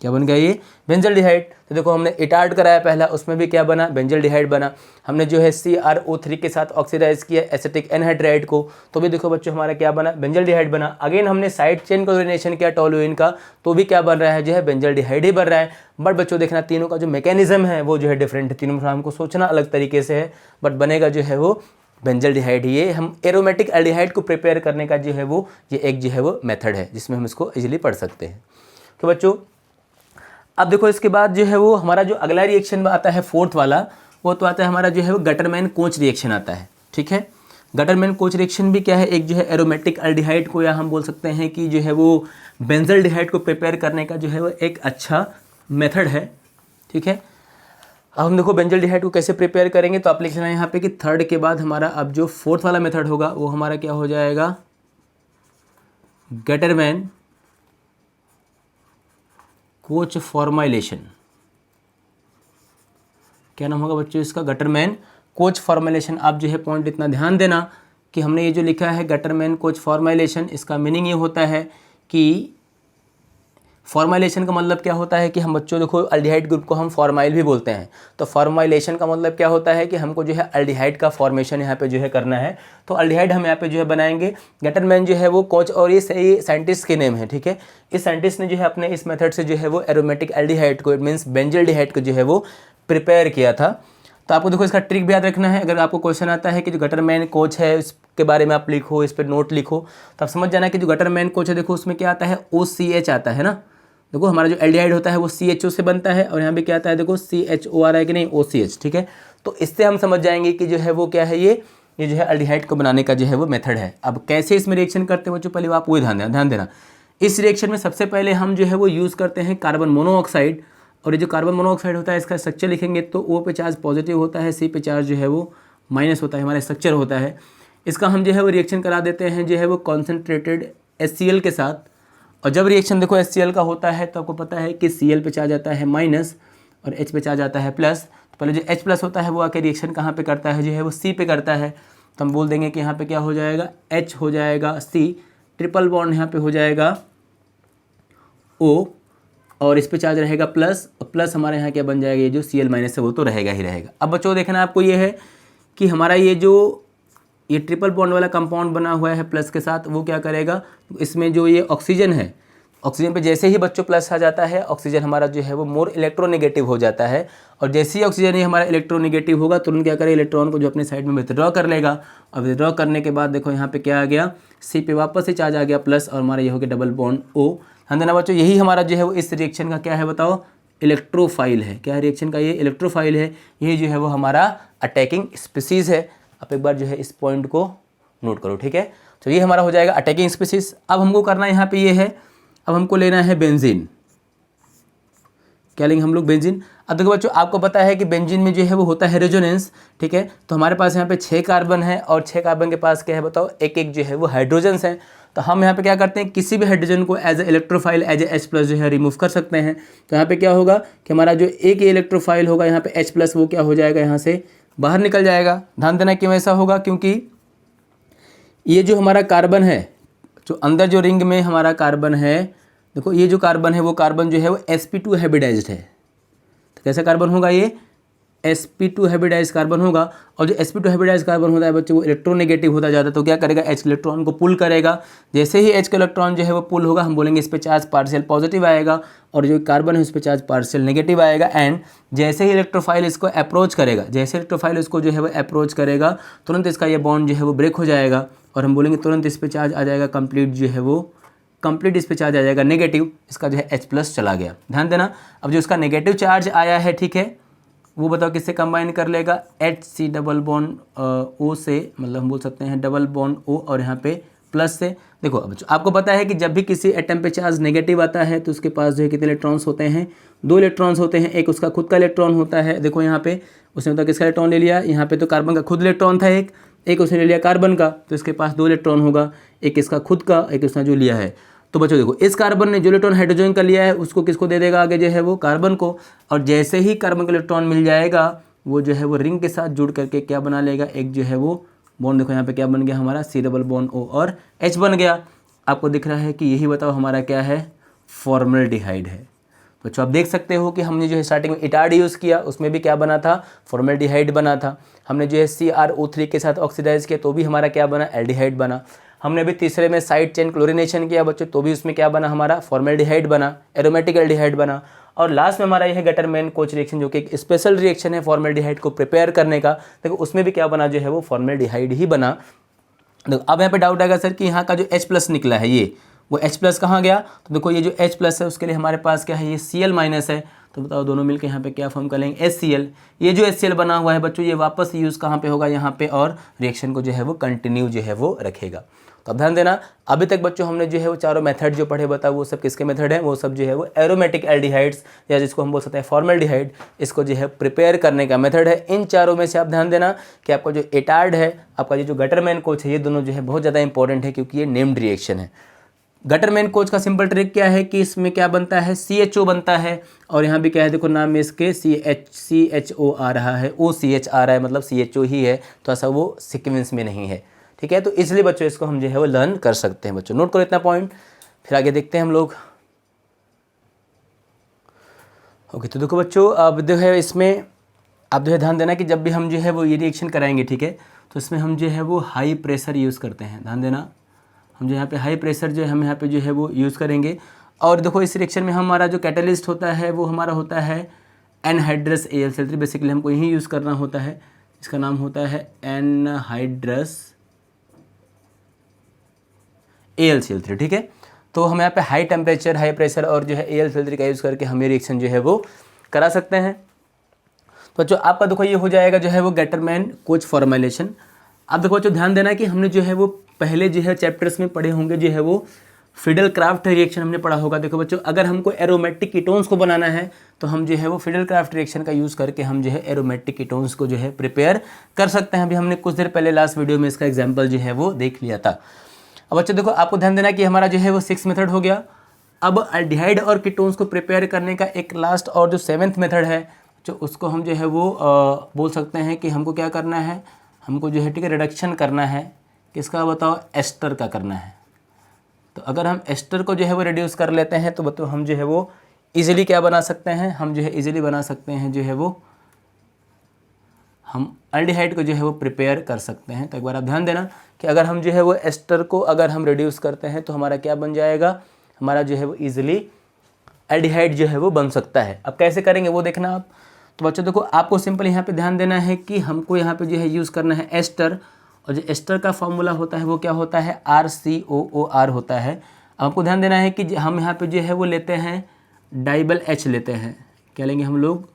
क्या बन गया, ये बेंजल्डिहाइड। तो देखो हमने इटार्ड कराया पहला, उसमें भी क्या बना, बेंजल्डिहाइड बना। हमने जो है CrO3 के साथ ऑक्सीडाइज किया एसिटिक एनहाइड्राइड को, तो भी देखो बच्चों हमारा क्या बना, बेंजल्डिहाइड बना। अगेन हमने साइड चेन क्लोरीनेशन किया टोलुइन का, तो भी क्या बन रहा है, जो है बेंजल्डिहाइड ही बन रहा है। बट बच्चों देखना तीनों का जो मैकेनिज्म है वो जो है डिफरेंट है, तीनों में हमको सोचना अलग तरीके से है, बट बनेगा जो है वो बेंजल्डिहाइड। ये हम एरोमेटिक एल्डिहाइड को प्रिपेयर करने का जो है वो ये एक जो है वो मेथड है जिसमें हम इसको इजीली पढ़ सकते हैं। तो बच्चों अब देखो इसके बाद जो है वो हमारा जो अगला रिएक्शन आता है फोर्थ वाला, वो तो आता है हमारा जो है वो गटरमैन कोच रिएक्शन आता है। ठीक है, गटरमैन कोच रिएक्शन भी क्या है, एक जो है एरोमेटिक एल्डिहाइड को, या हम बोल सकते हैं कि जो है वो बेंजल्डिहाइड को प्रिपेयर करने का जो है वो एक अच्छा मेथड है। ठीक है, अब हम देखो बेंजल्डिहाइड को कैसे प्रिपेयर करेंगे, तो आप लिख लेना यहाँ पे कि थर्ड के बाद हमारा अब जो फोर्थ वाला मेथड होगा वो हमारा क्या हो जाएगा, गटरमैन कोच फॉर्मुलेशन। क्या नाम होगा बच्चों इसका, गटरमैन कोच फॉर्मुलेशन। आप जो है पॉइंट इतना ध्यान देना कि हमने ये जो लिखा है गटरमैन कोच फॉर्मुलेशन, इसका मीनिंग ये होता है कि फॉर्मुलेशन का मतलब क्या होता है कि हम बच्चों देखो अल्डिहाइड ग्रुप को हम फॉर्माइल भी बोलते हैं, तो फॉर्मुलेशन का मतलब क्या होता है कि हमको जो है अल्डिहाइड का फॉर्मेशन यहाँ पे जो है करना है। तो अल्डिहाइड हम यहाँ पे जो है बनाएंगे। गटरमैन जो है वो कोच, और ये सही साइंटिस्ट के नेम है। ठीक है, इस साइंटिस्ट ने जो है अपने इस मेथड से जो है वो एरोमेटिक एल्डिहाइड को, इट मीन्स बेंजल्डिहाइड को जो है वो प्रिपेयर किया था। तो आपको देखो इसका ट्रिक भी याद रखना है। अगर आपको क्वेश्चन आता है कि जो गटरमैन कोच है उसके बारे में आप लिखो, इस पर नोट लिखो, तो आप समझ जाना कि जो गटरमैन कोच है देखो उसमें क्या आता है, OCH आता है ना। देखो हमारा जो एल्डिहाइड होता है वो CHO से बनता है, और यहाँ पे क्या आता है देखो CHO आ रहा है कि नहीं, OCH। ठीक है, तो इससे हम समझ जाएंगे कि जो है वो क्या है, ये ये जो है अल्डिहाइड को बनाने का जो है वो मेथड है। अब कैसे इसमें रिएक्शन करते हैं बच्चों, पहले आप वो ध्यान देना। इस रिएक्शन में सबसे पहले हम जो है वो यूज़ करते हैं कार्बन मोनोऑक्साइड, और ये जो कार्बन मोनोऑक्साइड होता है इसका स्ट्रक्चर लिखेंगे तो O पे चार्ज पॉजिटिव होता है, C पे चार्ज जो है वो माइनस होता है, हमारा स्ट्रक्चर होता है। इसका हम जो है वो रिएक्शन करा देते हैं जो है वो कॉन्सेंट्रेटेड HCl के साथ। और जब रिएक्शन देखो HCl का होता है तो आपको पता है कि Cl पे चार्ज आता है माइनस और H पे चार्ज आता है प्लस। तो पहले जो H प्लस होता है वो आके रिएक्शन कहाँ पे करता है, जो है वो C पे करता है। तो हम बोल देंगे कि यहाँ पे क्या हो जाएगा, H हो जाएगा C, ट्रिपल बॉन्ड यहाँ पे हो जाएगा O, और इस पे चार्ज रहेगा प्लस, और प्लस हमारे यहाँ क्या बन जाएगा, ये जो Cl माइनस है वो तो रहेगा ही रहेगा। अब बच्चों देखना आपको ये है कि हमारा ये ट्रिपल बॉन्ड वाला कंपाउंड बना हुआ है प्लस के साथ, वो क्या करेगा, इसमें जो ये ऑक्सीजन है, ऑक्सीजन पे जैसे ही बच्चों प्लस आ जाता है, ऑक्सीजन हमारा जो है वो मोर इलेक्ट्रोनेगेटिव हो जाता है। और जैसे ही ऑक्सीजन ही हमारा इलेक्ट्रोनेगेटिव होगा तुरंत क्या करेगा, इलेक्ट्रॉन को जो अपने साइड में विथड्रॉ कर लेगा। और विथड्रॉ करने के बाद देखो यहाँ पे क्या आ गया, C पे वापस से चार्ज आ गया प्लस, और हमारा ये हो गया डबल बॉन्ड O। ध्यान देना बच्चों, यही हमारा जो है वो इस रिएक्शन का क्या है बताओ, इलेक्ट्रोफाइल है। क्या है रिएक्शन का, ये इलेक्ट्रोफाइल है। ये जो है वो हमारा अटैकिंग स्पीसीज़ है। आप एक बार जो है इस पॉइंट को नोट करो, ठीक है। तो ये हमारा हो जाएगा अटैकिंग स्पीसीज। अब हमको करना यहाँ पे ये है, अब हमको लेना है बेंजीन। क्या लेंगे हम लोग, बेंजीन। अब देखो बच्चों आपको पता है कि बेंजीन में जो है वो होता है रेजोनेंस, ठीक है। तो हमारे पास यहाँ पे 6 कार्बन है और 6 कार्बन के पास क्या है बताओ, एक एक जो है वो हाइड्रोजन्स हैं। तो हम यहाँ पे क्या करते हैं, किसी भी हाइड्रोजन को as a electrophile as a H+ जो है रिमूव कर सकते हैं। तो यहाँ पे क्या होगा कि हमारा जो एक इलेक्ट्रोफाइल होगा यहाँ पे H+, वो क्या हो जाएगा, यहाँ से बाहर निकल जाएगा। ध्यान देना क्यों ऐसा होगा, क्योंकि ये जो हमारा कार्बन है, जो अंदर जो रिंग में हमारा कार्बन है, देखो ये जो कार्बन है वो कार्बन जो है वो sp2 हाइब्रिडाइज्ड है। तो कैसा कार्बन होगा, ये sp2 हाइब्रिडाइज्ड कार्बन होगा। और जो sp2 हाइब्रिडाइज्ड कार्बन होता है बच्चों वो इलेक्ट्रोनेगेटिव होता जाता है। तो क्या करेगा, H इलेक्ट्रॉन को पुल करेगा। जैसे ही H का इलेक्ट्रॉन जो है वो पुल होगा, हम बोलेंगे इस पे चार्ज पार्शियल पॉजिटिव आएगा, और जो कार्बन है उस पर चार्ज पार्शियल नेगेटिव आएगा। एंड जैसे ही इलेक्ट्रोफाइल इसको अप्रोच करेगा, जैसे इलेक्ट्रोफाइल इसको जो है वो अप्रोच करेगा, तुरंत इसका ये बॉन्ड जो है वो ब्रेक हो जाएगा, और हम बोलेंगे तुरंत इस पे चार्ज आ जाएगा कंप्लीट, जो है वो कंप्लीट इस पे चार्ज आ जाएगा नेगेटिव, इसका जो है H+ चला गया। ध्यान देना, अब जो इसका नेगेटिव चार्ज आया है, ठीक है, वो बताओ किससे कंबाइन कर लेगा, HC डबल बॉन्ड O से, मतलब हम बोल सकते हैं डबल बॉन्ड O और यहाँ पे प्लस से। देखो अब आपको पता है कि जब भी किसी एटम पे चार्ज नेगेटिव आता है तो उसके पास जो है कितने इलेक्ट्रॉन्स होते हैं, 2 इलेक्ट्रॉन्स होते हैं। एक उसका खुद का इलेक्ट्रॉन होता है, देखो यहाँ पे उसने मतलब किसका इलेक्ट्रॉन ले लिया, यहाँ पे तो कार्बन का खुद इलेक्ट्रॉन था, एक उसने ले लिया कार्बन का, तो इसके पास 2 इलेक्ट्रॉन होगा, एक इसका खुद का, एक उसने जो लिया है। तो बच्चों देखो इस कार्बन ने जो इलेक्ट्रॉन हाइड्रोजन का लिया है उसको किसको दे देगा आगे, जो है वो कार्बन को। और जैसे ही कार्बन का इलेक्ट्रॉन मिल जाएगा वो जो है वो रिंग के साथ जुड़ करके क्या बना लेगा, एक जो है वो बॉन्ड, देखो यहाँ पे क्या बन गया हमारा, C डबल बॉन्ड O और H बन गया। आपको दिख रहा है कि यही बताओ हमारा क्या है, फॉर्मल्डिहाइड है। बच्चों आप देख सकते हो कि हमने जो है स्टार्टिंग में इटार्ड यूज़ किया, उसमें भी क्या बना था, फॉर्मल्डिहाइड बना था। हमने जो है CrO3 के साथ ऑक्सीडाइज किया तो भी हमारा क्या बना, एल्डिहाइड बना। हमने अभी तीसरे में साइड चेन क्लोरिनेशन किया बच्चों, तो भी उसमें क्या बना हमारा, फॉर्मल्डिहाइड बना, एरोमेटिक एल्डिहाइड बना। और लास्ट में हमारा यह गटरमैन कोच रिएक्शन, जो कि एक स्पेशल रिएक्शन है फॉर्मल्डिहाइड को प्रिपेयर करने का, देखो उसमें भी क्या बना, जो है वो फॉर्मल्डिहाइड ही बना। देखो अब यहाँ पे डाउट आएगा सर कि यहाँ का जो H+ निकला है ये, वो H+ कहाँ गया, तो देखो ये जो H+ है उसके लिए हमारे पास क्या है, ये Cl- है। तो बताओ दोनों मिलकर यहाँ पे क्या फॉर्म कर लेंगे, HCl। ये जो HCl बना हुआ है बच्चों ये वापस यूज़ कहाँ पे होगा, यहाँ पे, और रिएक्शन को जो है वो कंटिन्यू जो है वो रखेगा। तो अब ध्यान देना, अभी तक बच्चों हमने जो है वो चारों मेथड जो पढ़े बताओ वो सब किसके मेथड हैं, वो सब जो है वो एरोमेटिक एल्डिहाइड्स या जिसको हम बोल सकते हैं फॉर्मल्डिहाइड, इसको जो है प्रिपेयर करने का मेथड है। इन चारों में से आप ध्यान देना कि आपका जो इटार्ड है, आपका जो गटरमैन कोच है, ये दोनों जो है बहुत ज़्यादा इंपॉर्टेंट है क्योंकि ये नेम्ड रिएक्शन है। गटरमैन कोच का सिंपल ट्रिक क्या है कि इसमें क्या बनता है, CHO बनता है, और यहाँ भी क्या है देखो नाम में इसके CHO आ रहा है, OCH आ रहा है, मतलब CHO ही है, तो ऐसा वो सीक्वेंस में नहीं है, ठीक है। तो इसलिए बच्चों इसको हम जो है वो लर्न कर सकते हैं। बच्चों नोट करो इतना पॉइंट, फिर आगे देखते हैं हम लोग। ओके, तो देखो बच्चों अब जो है इसमें आप जो है ध्यान देना कि जब भी हम जो है वो ये रिएक्शन कराएंगे, ठीक है, तो इसमें हम जो है वो हाई प्रेशर यूज़ करते हैं। ध्यान देना, हम जो यहाँ पे हाई प्रेशर जो है हम यहाँ पे जो है वो यूज़ करेंगे। और देखो इस रिएक्शन में हमारा जो कैटलिस्ट होता है वो हमारा होता है एनहाइड्रस AlCl3। बेसिकली हमको यही यूज़ करना होता है, इसका नाम होता है एनहाइड्रस AlCl3, ठीक है। तो हम यहाँ पे हाई टेम्परेचर, हाई प्रेशर और जो है AlCl3 का यूज़ करके हम ये रिएक्शन जो है वो करा सकते हैं। तो जो आपका देखो ये हो जाएगा जो है वो गटरमैन कोच फॉर्मुलेशन। अब देखो बच्चों ध्यान देना कि हमने जो है वो पहले जो है चैप्टर्स में पढ़े होंगे जो है वो फिडल क्राफ्ट रिएक्शन हमने पढ़ा होगा। देखो बच्चों अगर हमको एरोमेटिक कीटोन्स को बनाना है तो हम जो है वो फिडल क्राफ्ट रिएक्शन का यूज़ करके हम जो है एरोमेटिक कीटोन्स को जो है प्रिपेयर कर सकते हैं। अभी हमने कुछ देर पहले लास्ट वीडियो में इसका एग्जाम्पल जो है वो देख लिया था। अब बच्चों देखो आपको ध्यान देना कि हमारा जो है वो 6th मेथड हो गया। अब अल्डिहाइड और कीटोन्स को प्रिपेयर करने का एक लास्ट और जो 7th मेथड है जो उसको हम जो है वो बोल सकते हैं कि हमको क्या करना है, हमको जो है ठीक है रिडक्शन करना है। किसका बताओ, एस्टर का करना है। तो अगर हम एस्टर को जो है वो रिड्यूस कर लेते हैं तो बताओ हम जो है वो इजीली क्या बना सकते हैं, हम जो है इजीली बना सकते हैं जो है वो हम अल्डिहाइड को जो है वो प्रिपेयर कर सकते हैं। तो एक बार आप ध्यान देना कि अगर हम जो है वो एस्टर को अगर हम रिड्यूस करते हैं तो हमारा क्या बन जाएगा, हमारा जो है वो इजीली अल्डिहाइड जो है वो बन सकता है। अब कैसे करेंगे वो देखना आप। तो बच्चों देखो आपको सिंपल यहाँ पे ध्यान देना है कि हमको यहाँ पे जो है यूज़ करना है एस्टर, और जो एस्टर का फॉर्मूला होता है वो क्या होता है, RCOOR होता है। अब आपको ध्यान देना है कि हम यहाँ पे जो है वो लेते हैं डाइबल H लेते हैं। क्या लेंगे हम लोग,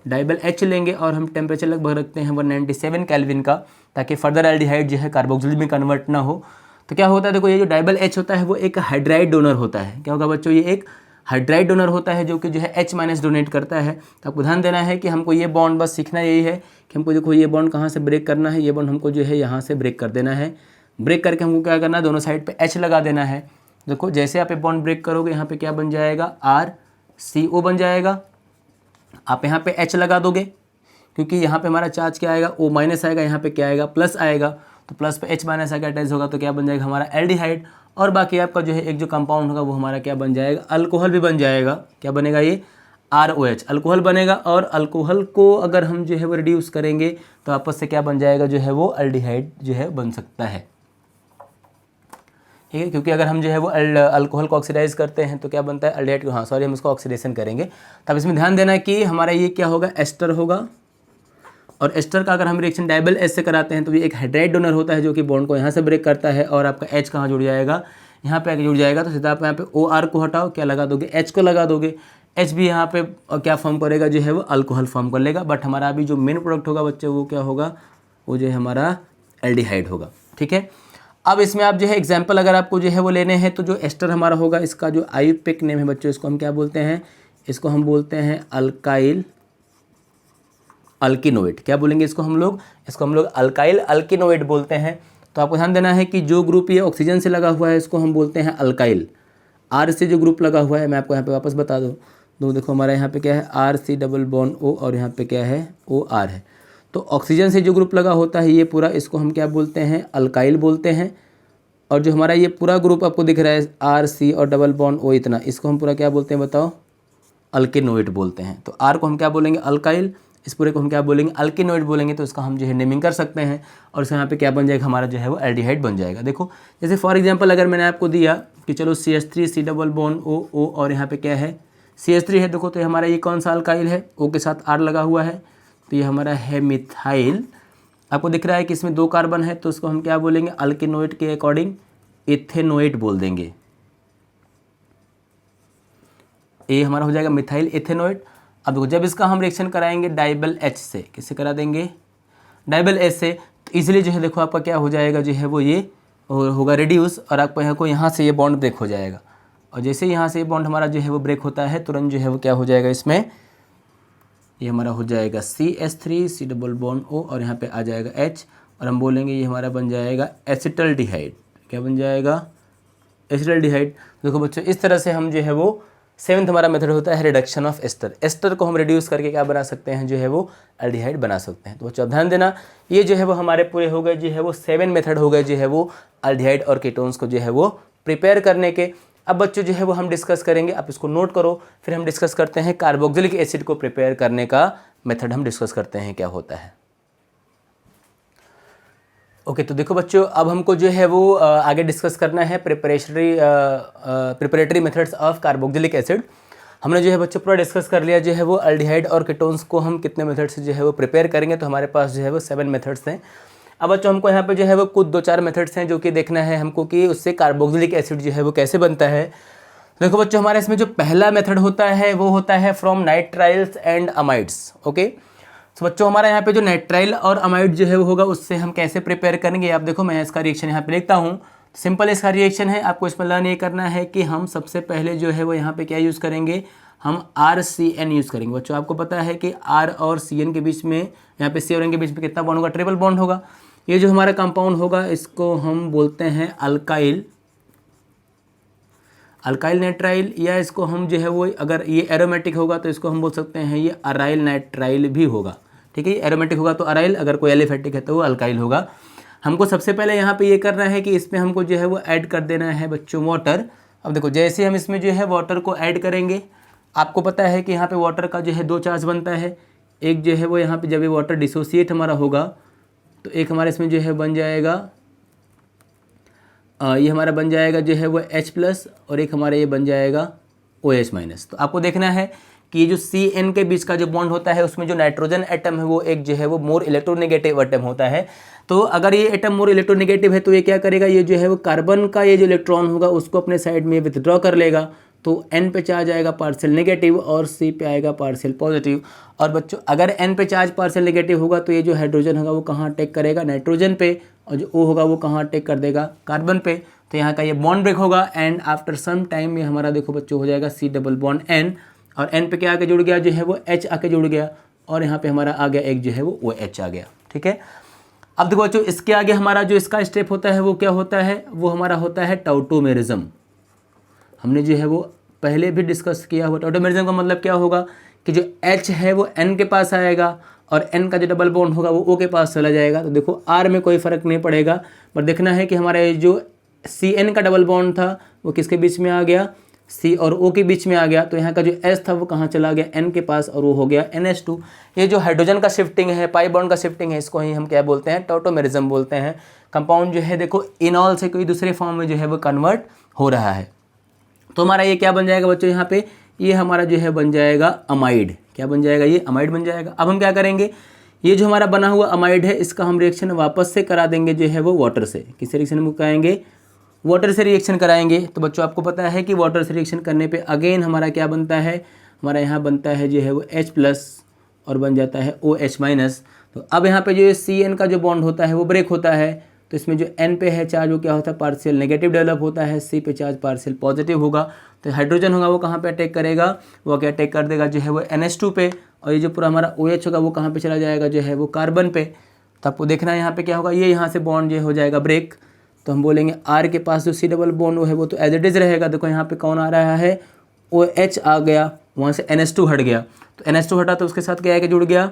डाइबल H लेंगे और हम टेम्परेचर लगभग रखते हैं 197 केल्विन का, ताकि फर्दर एल्डिहाइड जो है कार्बोक्सिल में कन्वर्ट ना हो। तो क्या होता है देखो ये जो डाइबल H होता है वो एक हाइड्राइड डोनर होता है। क्या होगा बच्चों, ये एक हाइड्राइड डोनर होता है जो कि जो है H- डोनेट करता है। तो आपको ध्यान देना है कि हमको ये बॉन्ड बस सीखना यही है कि हमको देखो ये बॉन्ड कहाँ से ब्रेक करना है, ये बॉन्ड हमको जो है यहाँ से ब्रेक कर देना है। ब्रेक करके हमको क्या करना है, दोनों साइड पे H लगा देना है। देखो जैसे आप ये बॉन्ड ब्रेक करोगे यहाँ पे क्या बन जाएगा, RCO बन जाएगा। आप यहाँ पे H लगा दोगे क्योंकि यहाँ पे हमारा चार्ज क्या आएगा, O- आएगा, यहाँ पे क्या आएगा, प्लस आएगा। तो प्लस पे H- आकर अटैच होगा तो क्या बन जाएगा हमारा एल्डिहाइड। और बाकी आपका जो है एक जो कंपाउंड होगा वो हमारा क्या बन जाएगा, अल्कोहल भी बन जाएगा। क्या बनेगा ये, ROH अल्कोहल बनेगा। और अल्कोहल को अगर हम जो है वो रिड्यूस करेंगे तो आपस से क्या बन जाएगा, जो है वो अल्डिहाइड जो है बन सकता है। ठीक है, क्योंकि अगर हम जो है वो अल्कोहल को ऑक्सीडाइज करते हैं तो क्या बनता है, अल्डिहाइड। हाँ सॉरी, हम इसको ऑक्सीडेशन करेंगे। तब इसमें ध्यान देना कि हमारा ये क्या होगा, एस्टर होगा। और एस्टर का अगर हम रिएक्शन डाइबल H से कराते हैं तो ये एक हाइड्राइड डोनर होता है जो कि बॉन्ड को यहाँ से ब्रेक करता है। और आपका H कहाँ जुड़ जाएगा, यहाँ पे आके जुड़ जाएगा। तो सीधा आप यहाँ पे OR को हटाओ, क्या लगा दोगे, H को लगा दोगे। H भी यहाँ पे क्या फॉर्म करेगा, जो है वो अल्कोहल फॉर्म कर लेगा। बट हमारा अभी जो मेन प्रोडक्ट होगा बच्चे वो क्या होगा, वो जो है हमारा एल्डिहाइड होगा। ठीक है, अब इसमें आप जो है एग्जाम्पल अगर आपको जो है वो लेने हैं तो जो एस्टर हमारा होगा इसका जो आयुर्वेदिक नेम है बच्चों, इसको हम क्या बोलते हैं, इसको हम बोलते हैं अल्काइल अल्किनोइड। क्या बोलेंगे इसको हम लोग, इसको हम लोग अल्काइल अल्किनोइड बोलते हैं। तो आपको ध्यान देना है कि जो ग्रुप ये ऑक्सीजन से लगा हुआ है इसको हम बोलते हैं अल्काइल। R से जो ग्रुप लगा हुआ है मैं आपको यहाँ पे वापस बता दूँ, देखो हमारा यहाँ पे क्या है RC डबल बॉन्ड O और यहाँ पे क्या है OR है। तो ऑक्सीजन से जो ग्रुप लगा होता है ये पूरा, इसको हम क्या बोलते हैं, अल्काइल बोलते हैं। और जो हमारा ये पूरा ग्रुप आपको दिख रहा है RC और डबल बॉन्ड O इतना, इसको हम पूरा क्या बोलते हैं बताओ, अल्किनोइड बोलते हैं। तो R को हम क्या बोलेंगे, अल्काइल, इस पूरे को हम क्या बोलेंगे, अल्किनोइड बोलेंगे। तो इसका हम जो है नेमिंग कर सकते हैं और इस यहाँ पे क्या बन जाएगा, हमारा जो है वो एल्डिहाइड बन जाएगा। देखो जैसे फॉर एग्जांपल अगर मैंने आपको दिया कि चलो CH3 C double bond O और यहाँ पे क्या है CH3 है। देखो तो हमारा ये कौन सा अल्काइल है, O के साथ R लगा हुआ है तो ये हमारा है मिथाइल। आपको दिख रहा है कि इसमें 2 कार्बन है तो उसको हम क्या बोलेंगे, अल्किनोइड के अकॉर्डिंग इथेनोइड बोल देंगे। ये हमारा हो जाएगा मिथाइल इथेनोइड। अब देखो जब इसका हम रिएक्शन कराएंगे डाइबल H से, किससे करा देंगे, डाइबल H से, तो इसलिए जो है देखो आपका क्या हो जाएगा, जो है वो ये होगा रिड्यूस। और आपको यहाँ से ये बॉन्ड ब्रेक हो जाएगा। और जैसे यहाँ से ये बॉन्ड हमारा जो है वो ब्रेक होता है तुरंत जो है वो क्या हो जाएगा, इसमें ये हमारा हो जाएगा CH3 C double bond O और यहाँ पे आ जाएगा H और हम बोलेंगे ये हमारा बन जाएगा एसिटल्डिहाइड। क्या बन जाएगा, एसिटल्डिहाइड। देखो बच्चों इस तरह से हम जो है वो 7th हमारा मेथड होता है रिडक्शन ऑफ एस्टर। एस्टर को हम रिड्यूस करके क्या बना सकते हैं, जो है वो एल्डिहाइड बना सकते हैं। तो बच्चों ध्यान देना, ये जो है वो हमारे पूरे हो गए, जो है वो 7 मेथड हो गए जो है वो एल्डिहाइड और कीटोन्स को जो है वो प्रिपेयर करने के। अब बच्चों जो है वो हम डिस्कस करेंगे, आप इसको नोट करो, फिर हम डिस्कस करते हैं कार्बोक्सिलिक एसिड को प्रिपेयर करने का मेथड हम डिस्कस करते हैं क्या होता है। ओके तो देखो बच्चों अब हमको जो है वो आगे डिस्कस करना है preparatory methods of carboxylic acid. हमने जो है बच्चों पूरा डिस्कस कर लिया जो है वो अल्डिहाइड और कीटोन्स को हम कितने मेथड से जो है वो प्रिपेयर करेंगे। तो हमारे पास जो है वो 7 मेथड्स हैं। अब बच्चों हमको यहाँ पे जो है वो कुछ 2-4 मेथड्स हैं जो कि देखना है हमको कि उससे कार्बोक्सिलिक एसिड जो है वो कैसे बनता है। देखो बच्चों हमारे इसमें जो पहला मेथड होता है वो होता है from nitriles and amides. Okay तो बच्चों हमारा यहाँ पे जो नाइट्राइल और अमाइड जो है वो होगा, उससे हम कैसे प्रिपेयर करेंगे। आप देखो मैं इसका रिएक्शन यहाँ पे लिखता हूँ। सिंपल इसका रिएक्शन है, आपको इसमें लर्न ये करना है कि हम सबसे पहले जो है वो यहाँ पे क्या यूज़ करेंगे, हम RCN यूज़ करेंगे। बच्चों आपको पता है कि R और CN के बीच में, यहाँ पे C और N के बीच में कितना बॉन्ड होगा, ट्रिपल बॉन्ड होगा। ये जो हमारा कंपाउंड होगा इसको हम बोलते हैं अल्काइल नाइट्राइल, या इसको हम जो है वो, अगर ये एरोमेटिक होगा तो इसको हम बोल सकते हैं ये अराइल नाइट्राइल भी होगा। ठीक है, एरोमेटिक होगा तो अराइल, अगर कोई एलिफेटिक है तो वो अल्काइल होगा। हमको सबसे पहले यहाँ पे ये करना है कि इसमें हमको जो है वो ऐड कर देना है बच्चों वाटर। अब देखो जैसे हम इसमें जो है वाटर को ऐड करेंगे, आपको पता है कि यहाँ पे वाटर का जो है 2 चार्ज बनता है। एक जो है वो यहाँ पे जब ये वाटर डिसोसिएट हमारा होगा तो एक हमारे इसमें जो है बन जाएगा, ये हमारा बन जाएगा जो है वो H+ और एक हमारा ये बन जाएगा OH-। तो आपको देखना है कि ये जो CN के बीच का जो बॉन्ड होता है उसमें जो नाइट्रोजन एटम है वो एक जो है वो मोर इलेक्ट्रोनेगेटिव एटम होता है। तो अगर ये एटम मोर इलेक्ट्रोनेगेटिव है तो ये क्या करेगा, ये जो है वो कार्बन का ये जो इलेक्ट्रॉन होगा उसको अपने साइड में विथड्रॉ कर लेगा। तो N पे चार्ज आएगा पार्शियल नेगेटिव और C पे आएगा पार्शियल पॉजिटिव। और बच्चों अगर N पे चार्ज पार्शियल नेगेटिव होगा तो ये जो हाइड्रोजन होगा वो कहाँ अटैक करेगा, नाइट्रोजन पे, और जो O होगा वो कहाँ अटैक कर देगा, कार्बन पे। तो यहाँ का ये बॉन्ड ब्रेक होगा एंड आफ्टर सम टाइम ये हमारा देखो बच्चों हो जाएगा C डबल बॉन्ड N, और N पे क्या आके जुड़ गया, जो है वो H आके जुड़ गया, और यहाँ पे हमारा आ गया एक जो है वो OH आ गया। ठीक है, अब देखो बच्चों इसके आगे हमारा जो इसका स्टेप होता है वो क्या होता है, वो हमारा होता है टाउटोमेरिज्म। हमने जो है वो पहले भी डिस्कस किया हुआ। टाउटोमेरिज्म का मतलब क्या होगा कि जो H है वो N के पास आएगा और N का जो डबल बॉन्ड होगा वो O के पास चला जाएगा। तो देखो R में कोई फ़र्क नहीं पड़ेगा, पर देखना है कि हमारा ये जो CN का डबल बॉन्ड था वो किसके बीच में आ गया, C और O के बीच में आ गया। तो यहाँ का जो S था वो कहाँ चला गया, N के पास, और वो हो गया NH2। ये जो हाइड्रोजन का शिफ्टिंग है, पाई बॉन्ड का शिफ्टिंग है, इसको ही हम क्या बोलते हैं, टाउटोमेरिज्म बोलते हैं। कंपाउंड जो है देखो इनॉल से कोई दूसरे फॉर्म में जो है वो कन्वर्ट हो रहा है। तो हमारा ये क्या बन जाएगा बच्चों, यहाँ पे ये हमारा जो है बन जाएगा अमाइड। क्या बन जाएगा, ये अमाइड बन जाएगा। अब हम क्या करेंगे, ये जो हमारा बना हुआ अमाइड है इसका हम रिएक्शन वापस से करा देंगे जो है वो वाटर से। किस रिएक्शन में कराएंगे, वाटर से रिएक्शन कराएंगे। तो बच्चों आपको पता है कि वाटर से रिएक्शन करने पे अगेन हमारा क्या बनता है, हमारा यहाँ बनता है जो है वो H+ और बन जाता है OH-। तो अब यहाँ पे जो CN का जो बॉन्ड होता है वो ब्रेक होता है। तो इसमें जो N पे है चार्ज वो क्या होता है, पार्शियल नेगेटिव डेवलप होता है, C पे चार्ज पार्शियल पॉजिटिव होगा। तो हाइड्रोजन होगा वो कहाँ पे अटैक करेगा, वो क्या अटैक कर देगा जो है वो NH2 पे, और ये जो पूरा हमारा OH होगा वो कहाँ पे चला जाएगा, जो है वो कार्बन पे। तो आपको देखना है यहाँ पे क्या होगा, ये यहाँ से बॉन्ड जो हो जाएगा ब्रेक। तो हम बोलेंगे R के पास जो C डबल बॉन्ड है वो तो एज इट इज़ रहेगा। देखो यहाँ पे कौन आ रहा है, OH आ गया, वहाँ से NH2 हट गया। तो NH2 हटा तो उसके साथ क्या है कि जुड़ गया,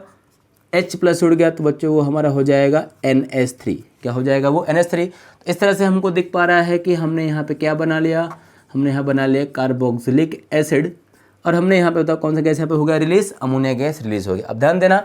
H+ जुड़ गया। तो बच्चों वो हमारा हो जाएगा NH3। क्या हो जाएगा वो, NH3। तो इस तरह से हमको दिख पा रहा है कि हमने यहाँ पे क्या बना लिया, हमने यहाँ बना लिया कार्बोक्सिलिक एसिड, और हमने यहाँ पे बताओ कौन सा गैस यहाँ पे हो गया रिलीज, अमोनिया गैस रिलीज हो गया। अब ध्यान देना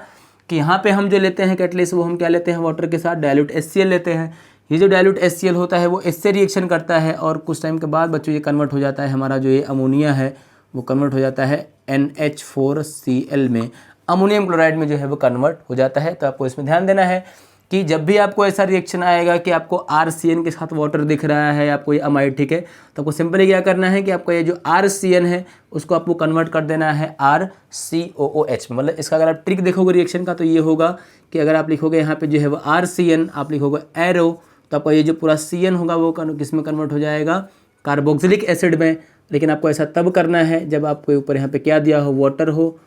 कि यहाँ पे हम जो लेते हैं कैटलिस्ट वो हम क्या लेते हैं, वाटर के साथ डाइल्यूट HCl लेते हैं। ये जो डाइल्यूट HCl होता है वो इससे रिएक्शन करता है और कुछ टाइम के बाद बच्चों ये कन्वर्ट हो जाता है, हमारा जो ये अमोनिया है वो कन्वर्ट हो जाता है NH4Cl में, अमोनियम क्लोराइड में जो है वो कन्वर्ट हो जाता है। तो आपको इसमें ध्यान देना है कि जब भी आपको ऐसा रिएक्शन आएगा कि आपको RCN के साथ वाटर दिख रहा है, आपको ये अमाइड, ठीक है, तो आपको सिंपली क्या करना है कि आपको ये जो RCN है उसको आपको कन्वर्ट कर देना है RCOOH में। मतलब इसका अगर आप ट्रिक देखोगे रिएक्शन का तो ये होगा कि अगर आप लिखोगे यहाँ पे जो है वो RCN, आप लिखोगे एरो, तो आपका ये जो पूरा CN होगा वो किस में कन्वर्ट हो जाएगा, कार्बोक्सिलिक एसिड में। लेकिन आपको ऐसा तब करना है जब आपके ऊपर यहाँ पे क्या दिया हो, वाटर हो,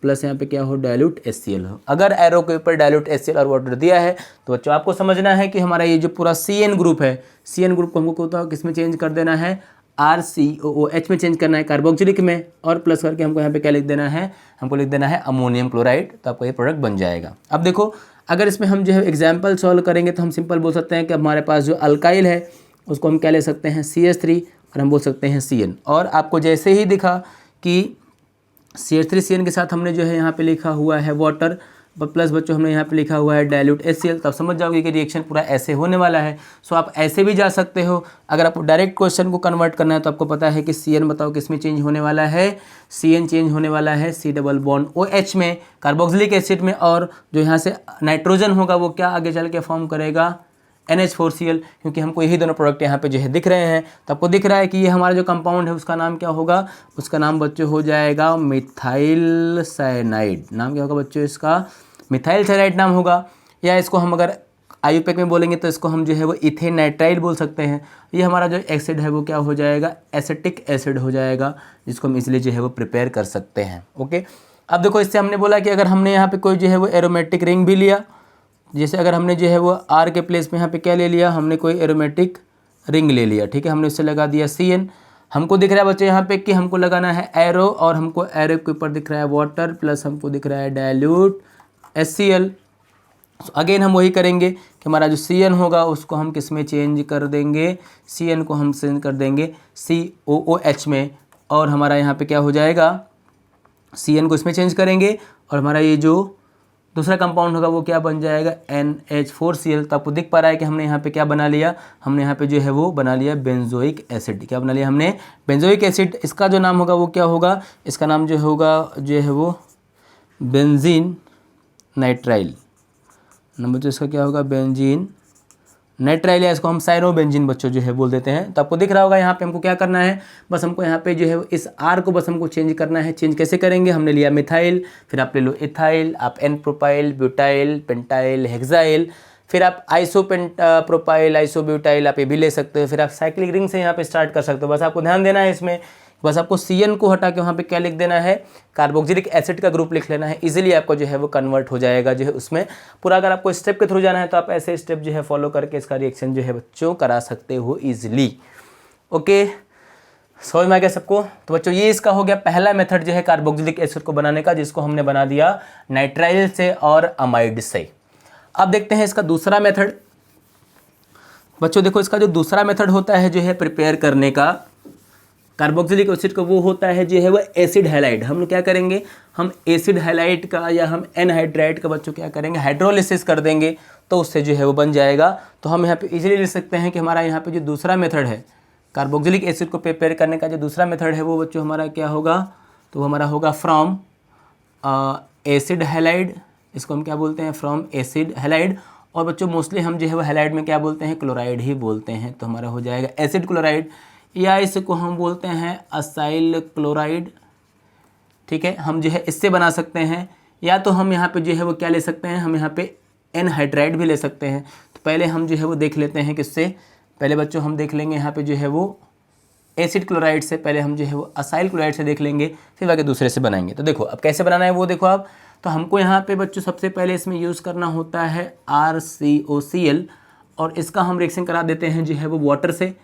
प्लस यहाँ पे क्या हो, डाइल्यूट HCl हो। अगर एरो के ऊपर डाइल्यूट HCl और वाटर दिया है तो बच्चों आपको समझना है कि हमारा ये जो पूरा CN ग्रुप है, CN ग्रुप को हमको होता है किस में चेंज कर देना है, RCOOH में चेंज करना है, कार्बोक्सिलिक में, और प्लस करके हमको यहाँ पे क्या लिख देना है, हमको लिख देना है अमोनियम क्लोराइड। तो आपको ये प्रोडक्ट बन जाएगा। अब देखो अगर इसमें हम जो है एग्जाम्पल सॉल्व करेंगे तो हम सिंपल बोल सकते हैं कि हमारे पास जो अल्काइल है उसको हम क्या ले सकते हैं, CH3, और हम बोल सकते हैं CN। और आपको जैसे ही दिखा कि CH3CN के साथ हमने जो है यहाँ पे लिखा हुआ है वाटर, प्लस बच्चों हमने यहाँ पे लिखा हुआ है डाइल्यूट HCl, तब समझ जाओगे कि रिएक्शन पूरा ऐसे होने वाला है। सो आप ऐसे भी जा सकते हो। अगर आपको डायरेक्ट क्वेश्चन को कन्वर्ट करना है तो आपको पता है कि CN बताओ किस में चेंज होने वाला है, CN चेंज होने वाला है C डबल बॉन्ड OH में, कार्बोक्सिलिक एसिड में, और जो यहाँ से नाइट्रोजन होगा वो क्या आगे चल के फॉर्म करेगा, NH4Cl, क्योंकि हमको यही दोनों प्रोडक्ट यहाँ पे जो है दिख रहे हैं। तो आपको दिख रहा है कि ये हमारा जो कंपाउंड है उसका नाम क्या होगा, उसका नाम बच्चों हो जाएगा मिथाइल साइनाइड। नाम क्या होगा बच्चों इसका, मिथाइल सैलाइड नाम होगा, या इसको हम अगर आयुपैक में बोलेंगे तो इसको हम जो है वो इथेन नाइट्राइल बोल सकते हैं। ये हमारा जो एसिड है वो क्या हो जाएगा, एसिटिक एसिड हो जाएगा, जिसको हम इसलिए जो है वो प्रिपेयर कर सकते हैं। ओके, अब देखो इससे हमने बोला कि अगर हमने यहाँ पे कोई जो है वो एरोमेटिक रिंग भी लिया, जैसे अगर हमने जो है वो आर के प्लेस में यहाँ पे क्या ले लिया, हमने कोई एरोमेटिक रिंग ले लिया, ठीक है, हमने उससे लगा दिया CN। हमको दिख रहा है बच्चे यहाँ पे कि हमको लगाना है एरो, और हमको एरो के ऊपर दिख रहा है वाटर, प्लस हमको दिख रहा है डाइल्यूट HCl। अगेन हम वही करेंगे कि हमारा जो CN होगा उसको हम किस में चेंज कर देंगे, CN को हम चेंज कर देंगे COOH में, और हमारा यहाँ पे क्या हो जाएगा, CN को इसमें चेंज करेंगे, और हमारा ये जो दूसरा कंपाउंड होगा वो क्या बन जाएगा, NH4Cl। तो आपको दिख पा रहा है कि हमने यहाँ पे क्या बना लिया, हमने यहाँ पे जो है वो बना लिया बेंजोइक एसिड। क्या बना लिया हमने, बेंजोइक एसिड। इसका जो नाम होगा वो क्या होगा, इसका नाम जो होगा जो है वो बेंजीन नाइट्राइल। नंबर जो इसका क्या होगा, बेंजीन नाइट्राइल, या इसको हम साइनोबेंजीन बच्चों जो है बोल देते हैं। तो आपको दिख रहा होगा यहाँ पे हमको क्या करना है, बस हमको यहाँ पे जो है इस R को बस हमको चेंज करना है। चेंज कैसे करेंगे, हमने लिया मिथाइल, फिर आप ले लो इथाइल, आप N propyl, butyl, pentyl, hexyl, फिर आप प्रोपाइल, आइसोब्यूटाइल आप ये भी ले सकते हो। फिर आप साइक्लिक रिंग से यहाँ पे स्टार्ट कर सकते हो। बस आपको ध्यान देना है इसमें, बस आपको CN को हटा के वहाँ पे क्या लिख देना है, कार्बोक्सिलिक एसिड का ग्रुप लिख लेना है। इजीली आपको जो है वो कन्वर्ट हो जाएगा जो है उसमें पूरा। अगर आपको स्टेप के थ्रू जाना है तो आप ऐसे स्टेप जो है फॉलो करके इसका रिएक्शन जो है बच्चों करा सकते हो ईजिली। ओके, समझ में आ गया सबको। तो बच्चों ये इसका हो गया पहला मेथड जो है कार्बोक्सिलिक एसिड को बनाने का, जिसको हमने बना दिया नाइट्राइल से और अमाइड से। अब देखते हैं इसका दूसरा मेथड। बच्चों देखो इसका जो दूसरा मेथड होता है जो है प्रिपेयर करने का कार्बोक्सिलिक एसिड का, वो होता है जो है वो एसिड हैलाइड। हम लोग क्या करेंगे, हम एसिड हैलाइड का या हम एनहाइड्राइड का बच्चों क्या करेंगे, हाइड्रोलिसिस कर देंगे, तो उससे जो है वो बन जाएगा। तो हम यहाँ पे इजीली लिख सकते हैं कि हमारा यहाँ पे जो दूसरा मेथड है कार्बोक्सिलिक एसिड को प्रिपेयर करने का, जो दूसरा मेथड है वो बच्चों हमारा क्या होगा, तो हमारा होगा फ्रॉम एसिड हैलाइड। इसको हम क्या बोलते हैं, फ्रॉम एसिड हैलाइड। और बच्चों मोस्टली हम जो है वो हैलाइड में क्या बोलते हैं, क्लोराइड ही बोलते हैं। तो हमारा हो जाएगा एसिड क्लोराइड, या इसको हम बोलते हैं असाइल क्लोराइड। ठीक है, हम जो है इससे बना सकते हैं, या तो हम यहाँ पे जो है वो क्या ले सकते हैं, हम यहाँ पे एनहाइड्राइड भी ले सकते हैं। तो पहले हम जो है वो देख लेते हैं किससे, पहले बच्चों हम देख लेंगे यहाँ पे जो है वो एसिड क्लोराइड से, पहले हम जो है वो असाइल क्लोराइड से देख लेंगे, फिर बाकी दूसरे से बनाएंगे। तो देखो अब कैसे बनाना है वो देखो आप। तो हमको यहाँ पे बच्चों सबसे पहले इसमें यूज़ करना होता है RCOCl, और इसका हम रिएक्शन करा देते हैं जो है वो वाटर से।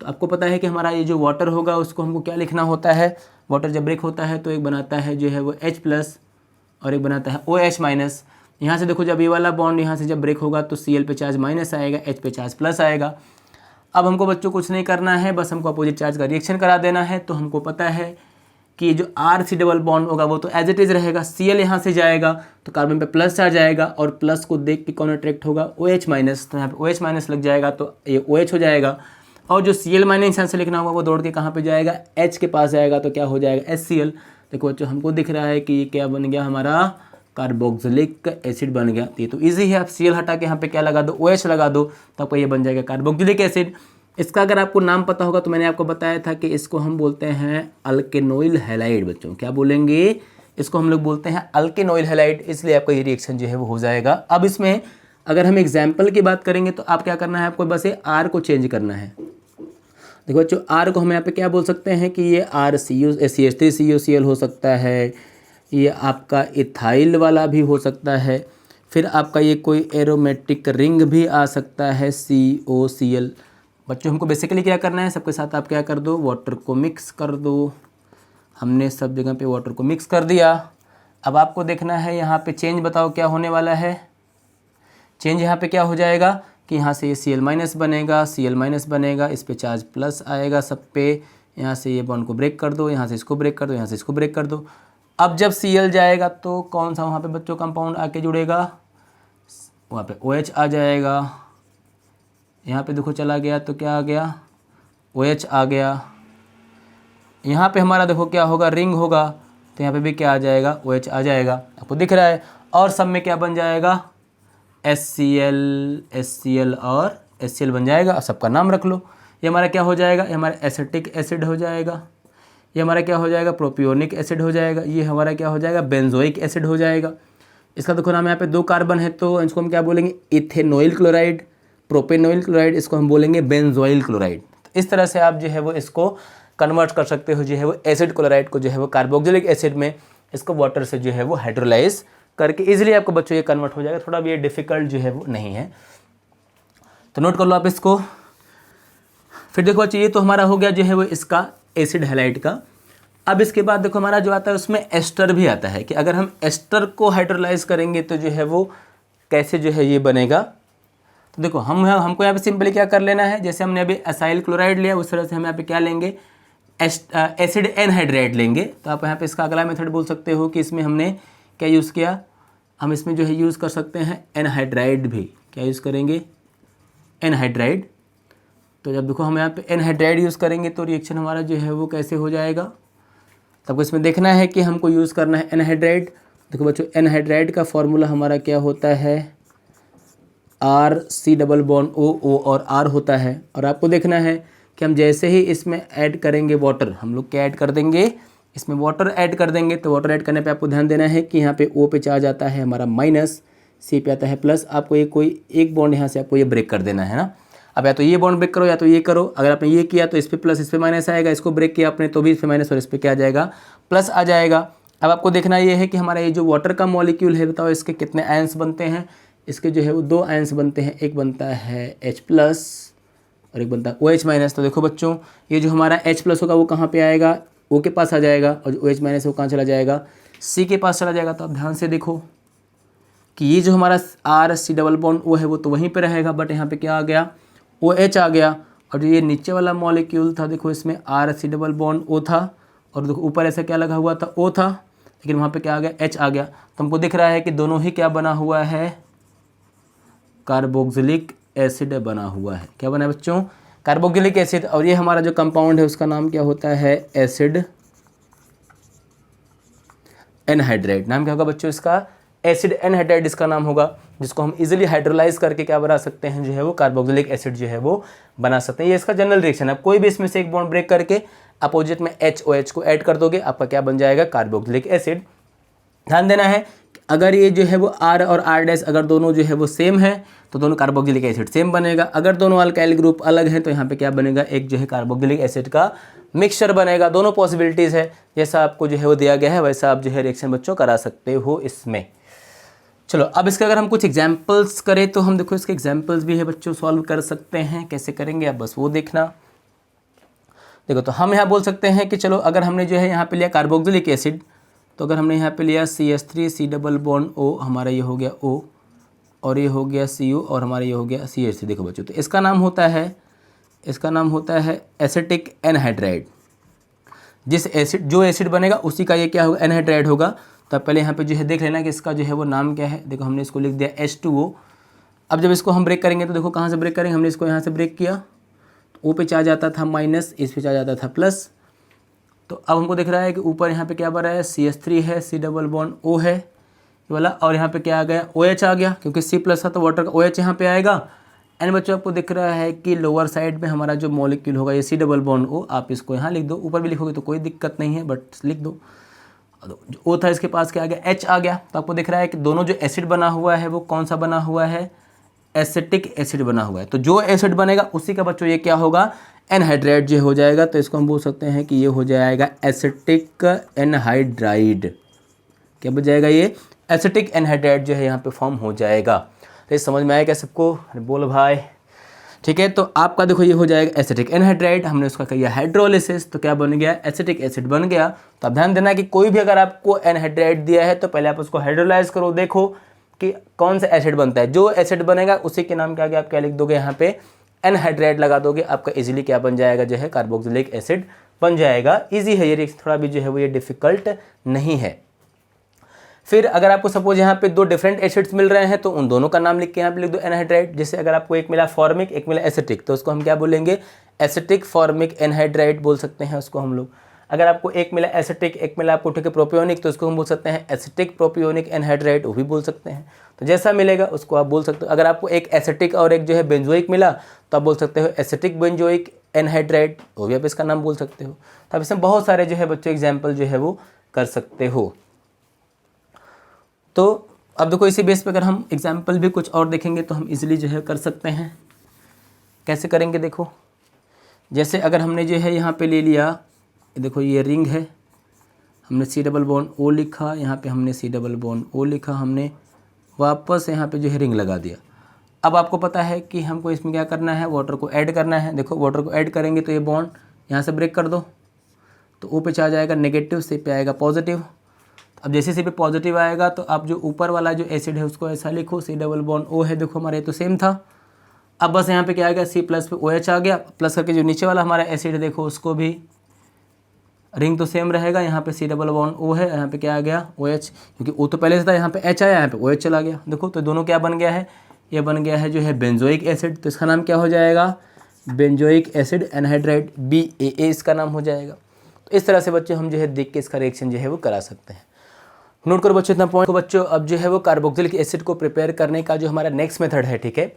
तो आपको पता है कि हमारा ये जो वाटर होगा उसको हमको क्या लिखना होता है, वाटर जब ब्रेक होता है तो एक बनाता है जो है वो H+ और एक बनाता है OH-। यहाँ से देखो जब ये वाला बॉन्ड यहाँ से जब ब्रेक होगा तो Cl पे चार्ज माइनस आएगा, H पे चार्ज प्लस आएगा। अब हमको बच्चों कुछ नहीं करना है, बस हमको अपोजिट चार्ज का रिएक्शन करा देना है। तो हमको पता है कि ये जो RC डबल बॉन्ड होगा वो तो एज इट इज़ रहेगा, Cl यहाँ से जाएगा तो कार्बन पे प्लस चार्ज आएगा, और प्लस को देख के कौन अट्रैक्ट होगा, OH-। तो यहाँ पे OH- लग जाएगा तो ये OH हो जाएगा, और जो Cl- यहाँ से लिखना होगा वो दौड़ के कहाँ पे जाएगा, H के पास जाएगा, तो क्या हो जाएगा HCl। देखो बच्चों हमको दिख रहा है कि ये क्या बन गया, हमारा कार्बोक्सिलिक एसिड बन गया। ये तो ईजी है, आप Cl हटा के यहाँ पे क्या लगा दो, OH लगा दो, तो आपको ये बन जाएगा कार्बोक्सिलिक एसिड। इसका अगर आपको नाम पता होगा तो मैंने आपको बताया था कि इसको हम बोलते हैं अल्केनोइल हैलाइड। बच्चों क्या बोलेंगे, इसको हम लोग बोलते हैं अल्केनोइल हैलाइड, इसलिए आपका ये रिएक्शन जो है वो हो जाएगा। अब इसमें अगर हम एग्जाम्पल की बात करेंगे तो आप क्या करना है, आपको बस ये R को चेंज करना है। देखो बच्चों R को हम यहाँ पे क्या बोल सकते हैं कि ये RCH3COCl हो सकता है, ये आपका इथाइल वाला भी हो सकता है, फिर आपका ये कोई एरोमेटिक रिंग भी आ सकता है COCl। बच्चों हमको बेसिकली क्या करना है, सबके साथ आप क्या कर दो, वाटर को मिक्स कर दो। हमने सब जगह पे वाटर को मिक्स कर दिया। अब आपको देखना है यहाँ पे चेंज, बताओ क्या होने वाला है। चेंज यहाँ पे क्या हो जाएगा कि यहाँ से ये Cl- बनेगा, Cl- बनेगा, इस पे चार्ज प्लस आएगा सब पे। यहाँ से ये बॉन्ड को ब्रेक कर दो, यहाँ से इसको ब्रेक कर दो, यहाँ से इसको ब्रेक कर दो। अब जब Cl जाएगा तो कौन सा वहाँ पे बच्चों कंपाउंड आके जुड़ेगा, वहाँ पे OH आ जाएगा। यहाँ पे देखो चला गया तो क्या आ गया, OH आ गया। यहाँ पे हमारा देखो क्या होगा, रिंग होगा, तो यहाँ पे भी क्या आ जाएगा, OH आ जाएगा, आपको दिख रहा है। और सब में क्या बन जाएगा, HCl और HCl बन जाएगा। सबका नाम रख लो। ये हमारा क्या हो जाएगा, ये हमारा एसिटिक एसिड हो जाएगा, ये हमारा क्या हो जाएगा, प्रोपियोनिक एसिड हो जाएगा, ये हमारा क्या हो जाएगा, बेंजोइक एसिड हो जाएगा। इसका देखो नाम यहाँ पे 2 कार्बन है तो इसको हम क्या बोलेंगे, इथेनॉइल क्लोराइड, प्रोपेनॉइल क्लोराइड, इसको हम बोलेंगे बेंजोइल क्लोराइड। तो इस तरह से आप जो है वो इसको कन्वर्ट कर सकते हो जो है वो एसिड क्लोराइड को जो है वो कार्बोक्सिलिक एसिड में, इसको वाटर से जो है वो हाइड्रोलाइज करके इजीली आपको बच्चों ये कन्वर्ट हो जाएगा। थोड़ा भी ये डिफिकल्ट जो है वो नहीं है, तो नोट कर लो आप इसको। फिर देखो बच्चों ये तो हमारा हो गया जो है वो इसका एसिड हैलाइड का। अब इसके बाद देखो हमारा जो आता है उसमें एस्टर भी आता है कि अगर हम एस्टर को हाइड्रोलाइज करेंगे तो जो है वो कैसे जो है ये बनेगा। तो देखो हमको यहाँ पे सिंपली क्या कर लेना है, जैसे हमने अभी एसाइल क्लोराइड लिया उस तरह से हम यहाँ पे क्या लेंगे, एसिड एनहाइड्राइड लेंगे। तो आप यहाँ पे इसका अगला मेथड बोल सकते हो कि इसमें हमने क्या यूज़ किया, हम इसमें जो है यूज़ कर सकते हैं एनहाइड्राइड भी। क्या यूज़ करेंगे, एनहाइड्राइड। तो जब देखो हम यहाँ पे एनहाइड्राइड यूज़ करेंगे तो रिएक्शन हमारा जो है वो कैसे हो जाएगा, सबको इसमें देखना है कि हमको यूज़ करना है एनहाइड्राइड। देखो बच्चों एनहाइड्राइड का फॉर्मूला हमारा क्या होता है, RC डबल बॉन्ड O और R होता है। और आपको देखना है कि हम जैसे ही इसमें ऐड करेंगे वाटर, हम लोग क्या ऐड कर देंगे, इसमें वाटर ऐड कर देंगे। तो वाटर ऐड करने पे आपको ध्यान देना है कि यहाँ पे O पे चार्ज आता है हमारा माइनस, C पे आता है प्लस। आपको ये कोई एक बॉन्ड यहाँ से आपको ये ब्रेक कर देना है ना। अब या तो ये बॉन्ड ब्रेक करो या तो ये करो। अगर आपने ये किया तो इस पे प्लस इस पे माइनस आएगा, इसको ब्रेक किया आपने तो भी इस पे माइनस और इस पे क्या आ जाएगा, प्लस आ जाएगा। अब आपको देखना ये है कि हमारा ये जो वाटर का मॉलिक्यूल है बताओ इसके कितने आयंस बनते हैं। इसके जो है वो 2 आयंस बनते हैं, एक बनता है H प्लस और एक बनता है OH माइनस। तो देखो बच्चों ये जो हमारा H प्लस होगा वो कहाँ पे आएगा, O के पास आ जाएगा, और जो OH माइनस है वो कहाँ चला जाएगा, C के पास चला जाएगा। तो आप ध्यान से देखो कि ये जो हमारा RC डबल बॉन्ड O है वो तो वहीं पे रहेगा, बट यहाँ पे क्या आ गया, OH आ गया। और जो ये नीचे वाला मॉलिक्यूल था देखो इसमें RC डबल बॉन्ड O था, और देखो ऊपर ऐसा क्या लगा हुआ था, O था, लेकिन वहाँ पे क्या आ गया, H आ गया। तो हमको दिख रहा है कि दोनों ही क्या बना हुआ है, कार्बोक्सिलिक एसिड बना हुआ है। क्या बना है बच्चों, कार्बोक्सिलिक एसिड। और ये हमारा जो कंपाउंड है उसका नाम क्या होता है, एसिड एनहाइड्राइड। नाम क्या होगा बच्चों इसका, एसिड एनहाइड्राइड इसका नाम होगा, जिसको हम इजीली हाइड्रोलाइज करके क्या बना सकते हैं, जो है वो कार्बोक्सिलिक एसिड जो है वो बना सकते हैं। ये इसका जनरल रिएक्शन है। कोई भी इसमें से एक बॉन्ड ब्रेक करके अपोजिट में HOH को ऐड कर दोगे, आपका क्या बन जाएगा, कार्बोक्सिलिक एसिड। ध्यान देना है अगर ये जो है वो R और R' अगर दोनों जो है वो सेम है तो दोनों कार्बोक्सिलिक एसिड सेम बनेगा। अगर दोनों अल्काइल ग्रुप अलग हैं तो यहाँ पे क्या बनेगा, एक जो है कार्बोक्सिलिक एसिड का मिक्सचर बनेगा। दोनों पॉसिबिलिटीज़ है, जैसा आपको जो है वो दिया गया है वैसा आप जो है रिएक्शन बच्चों करा सकते हो इसमें। चलो अब इसके अगर हम कुछ एग्जाम्पल्स करें तो हम देखो इसके एग्जाम्पल्स भी है बच्चों, सॉल्व कर सकते हैं। कैसे करेंगे आप बस वो देखना। देखो तो हम यहाँ बोल सकते हैं कि चलो अगर हमने जो है यहाँ पे लिया कार्बोक्सिलिक एसिड, तो अगर हमने यहाँ पे लिया CH3 C double bond O, हमारा ये हो गया O, और ये हो गया Cu, और हमारा ये हो गया CH3। देखो बच्चों तो इसका नाम होता है एसिटिक एनहाइड्राइड। जो एसिड बनेगा उसी का ये क्या होगा, एनहाइड्राइड होगा। तो पहले यहाँ पे जो है देख लेना कि इसका जो है वो नाम क्या है। देखो हमने इसको लिख दिया H2O। अब जब इसको हम ब्रेक करेंगे तो देखो कहाँ से ब्रेक करेंगे, हमने इसको यहाँ से ब्रेक किया तो O पे चार्ज आता था माइनस, इस पे चार्ज आता था प्लस। तो अब हमको दिख रहा है कि ऊपर यहाँ पे क्या बना है, CH3 है, C डबल बॉन्ड O है ये वाला, और यहाँ पे क्या आ गया, OH आ गया, क्योंकि C प्लस था तो वाटर का OH यहाँ पे आएगा। एंड बच्चों आपको दिख रहा है कि लोअर साइड में हमारा जो मॉलिक्यूल होगा ये C डबल बॉन्ड O, आप इसको यहाँ लिख दो, ऊपर भी लिखोगे तो कोई दिक्कत नहीं है बट लिख दो। जो O था इसके पास क्या आ गया, H आ गया। तो आपको दिख रहा है कि दोनों जो एसिड बना हुआ है वो कौन सा बना हुआ है, एसिटिक एसिड बना हुआ है। तो जो एसिड बनेगा उसी का बच्चों ये क्या होगा, एनहाइड्राइड जो हो जाएगा। तो इसको हम बोल सकते हैं कि ये हो जाएगा एसिटिक एनहाइड्राइड। क्या बन जाएगा, ये एसिटिक एनहाइड्राइड जो है यहाँ पे फॉर्म हो जाएगा। तो समझ में आएगा सबको, बोल भाई ठीक है। तो आपका देखो ये हो जाएगा एसिटिक एनहाइड्राइड, हमने उसका किया हाइड्रोलिसिस तो क्या बन गया, एसिटिक एसिड बन गया। तो आप ध्यान देना कि कोई भी अगर आपको एनहाइड्राइड दिया है तो पहले आप उसको हाइड्रोलाइज करो, देखो कि कौन सा एसिड बनता है। जो एसिड बनेगा उसी के नाम के आगे आप क्या लिख दोगे, यहाँ पे एनहाइड्राइड लगा दोगे, आपका इजीली क्या बन जाएगा, जो है कार्बोक्सिलिक एसिड बन जाएगा। इजी है ये रिएक्शन, थोड़ा भी जो है वो ये डिफिकल्ट नहीं है। फिर अगर आपको सपोज यहाँ पे 2 डिफरेंट एसिड्स मिल रहे हैं तो उन दोनों का नाम लिख के यहाँ पे लिख दो एनहाइड्राइड। जैसे अगर आपको एक मिला फॉर्मिक, एक मिला एसिटिक, तो उसको हम क्या बोलेंगे, एसिटिक फॉर्मिक एनहाइड्राइड बोल सकते हैं उसको हम लोग। अगर आपको एक मिला एसिटिक, एक मिला आपको ठीक है प्रोपियोनिक, तो उसको हम बोल सकते हैं एसिटिक प्रोपियोनिक एनहाइड्राइड, वो भी बोल सकते हैं। तो जैसा मिलेगा उसको आप बोल सकते हो। अगर आपको एक एसिटिक और एक जो है बेंजोइक मिला तो आप बोल सकते हो एसिटिक बेंजोइक एनहाइड्राइड, वो भी आप इसका नाम बोल सकते हो। तो आप इसमें बहुत सारे जो है बच्चों एग्जाम्पल जो है वो कर सकते हो। तो अब देखो इसी बेस पे अगर हम एग्जाम्पल भी कुछ और देखेंगे तो हम इजीली जो है कर सकते हैं। कैसे करेंगे देखो, जैसे अगर हमने जो है यहाँ पे ले लिया, देखो ये रिंग है, हमने सी डबल बॉन्ड ओ लिखा, यहाँ पे हमने सी डबल बॉन्ड ओ लिखा, हमने वापस यहाँ पे जो है रिंग लगा दिया। अब आपको पता है कि हमको इसमें क्या करना है, वाटर को ऐड करना है। देखो वाटर को ऐड करेंगे तो ये बॉन्ड यहाँ से ब्रेक कर दो, तो ओ पे चार्ज आएगा नेगेटिव, सी पे आएगा पॉजिटिव। अब जैसे सी पे पॉजिटिव आएगा तो आप जो ऊपर वाला जो एसिड है उसको ऐसा लिखो, सी डबल बॉन्ड ओ है, देखो हमारे तो सेम था। अब बस यहाँ पे क्या आ गया, सी प्लस पे ओ एच आ गया, प्लस करके जो नीचे वाला हमारा एसिड है देखो उसको भी रिंग तो सेम रहेगा, यहाँ पे सी डबल बॉन्ड ओ है, यहाँ पे क्या आ गया ओ एच, क्योंकि ओ तो पहले से था, यहाँ पे एच आया, यहाँ पे ओ एच चला गया। देखो तो दोनों क्या बन गया है, ये बन गया है जो है बेंजोइक एसिड, तो इसका नाम क्या हो जाएगा, बेंजोइक एसिड एनहाइड्राइड, BAA इसका नाम हो जाएगा। तो इस तरह से बच्चों हम जो है देख के इसका रिएक्शन जो है वो करा सकते हैं। नोट करो बच्चों इतना पॉइंट को। बच्चों अब जो है वो कार्बोक्सिलिक एसिड को प्रिपेयर करने का जो हमारा नेक्स्ट मेथड है, ठीक है,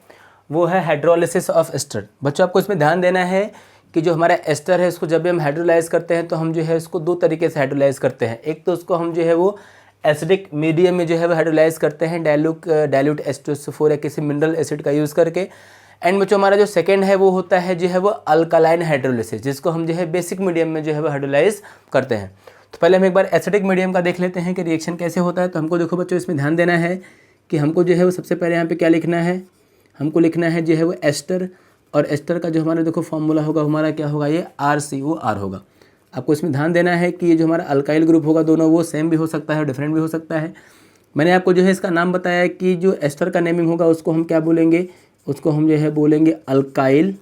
वो है हाइड्रोलिसिस ऑफ एस्टर। बच्चों आपको इसमें ध्यान देना है कि जो हमारा एस्टर है उसको जब भी हम हाइड्रोलाइज करते हैं तो हम जो है उसको दो तरीके से हाइड्रोलाइज करते हैं। एक तो उसको हम जो है वो एसिडिक मीडियम में जो है वो हाइड्रोलाइज करते हैं डाइल्यूट H2SO4 या किसी मिनरल एसिड का यूज़ करके। एंड बच्चों हमारा जो सेकेंड है वो होता है जो है वो अल्कालाइन हाइड्रोलिसिस, जिसको हम जो है बेसिक मीडियम में जो है वो हाइड्रोलाइज करते हैं। तो पहले हम एक बार एसिडिक मीडियम का देख लेते हैं कि रिएक्शन कैसे होता है। तो हमको देखो बच्चों इसमें ध्यान देना है कि हमको जो है वो सबसे पहले यहाँ पे क्या लिखना है, हमको लिखना है जो है वो एस्टर, और एस्टर का जो हमारा देखो फॉर्मूला होगा हमारा क्या होगा, ये RCOR होगा। आपको इसमें ध्यान देना है कि ये जो हमारा अल्काइल ग्रुप होगा दोनों वो सेम भी हो सकता है और डिफरेंट भी हो सकता है। मैंने आपको जो है इसका नाम बताया कि जो एस्टर का नेमिंग होगा उसको हम क्या बोलेंगे, उसको हम जो है बोलेंगे अल्काइल,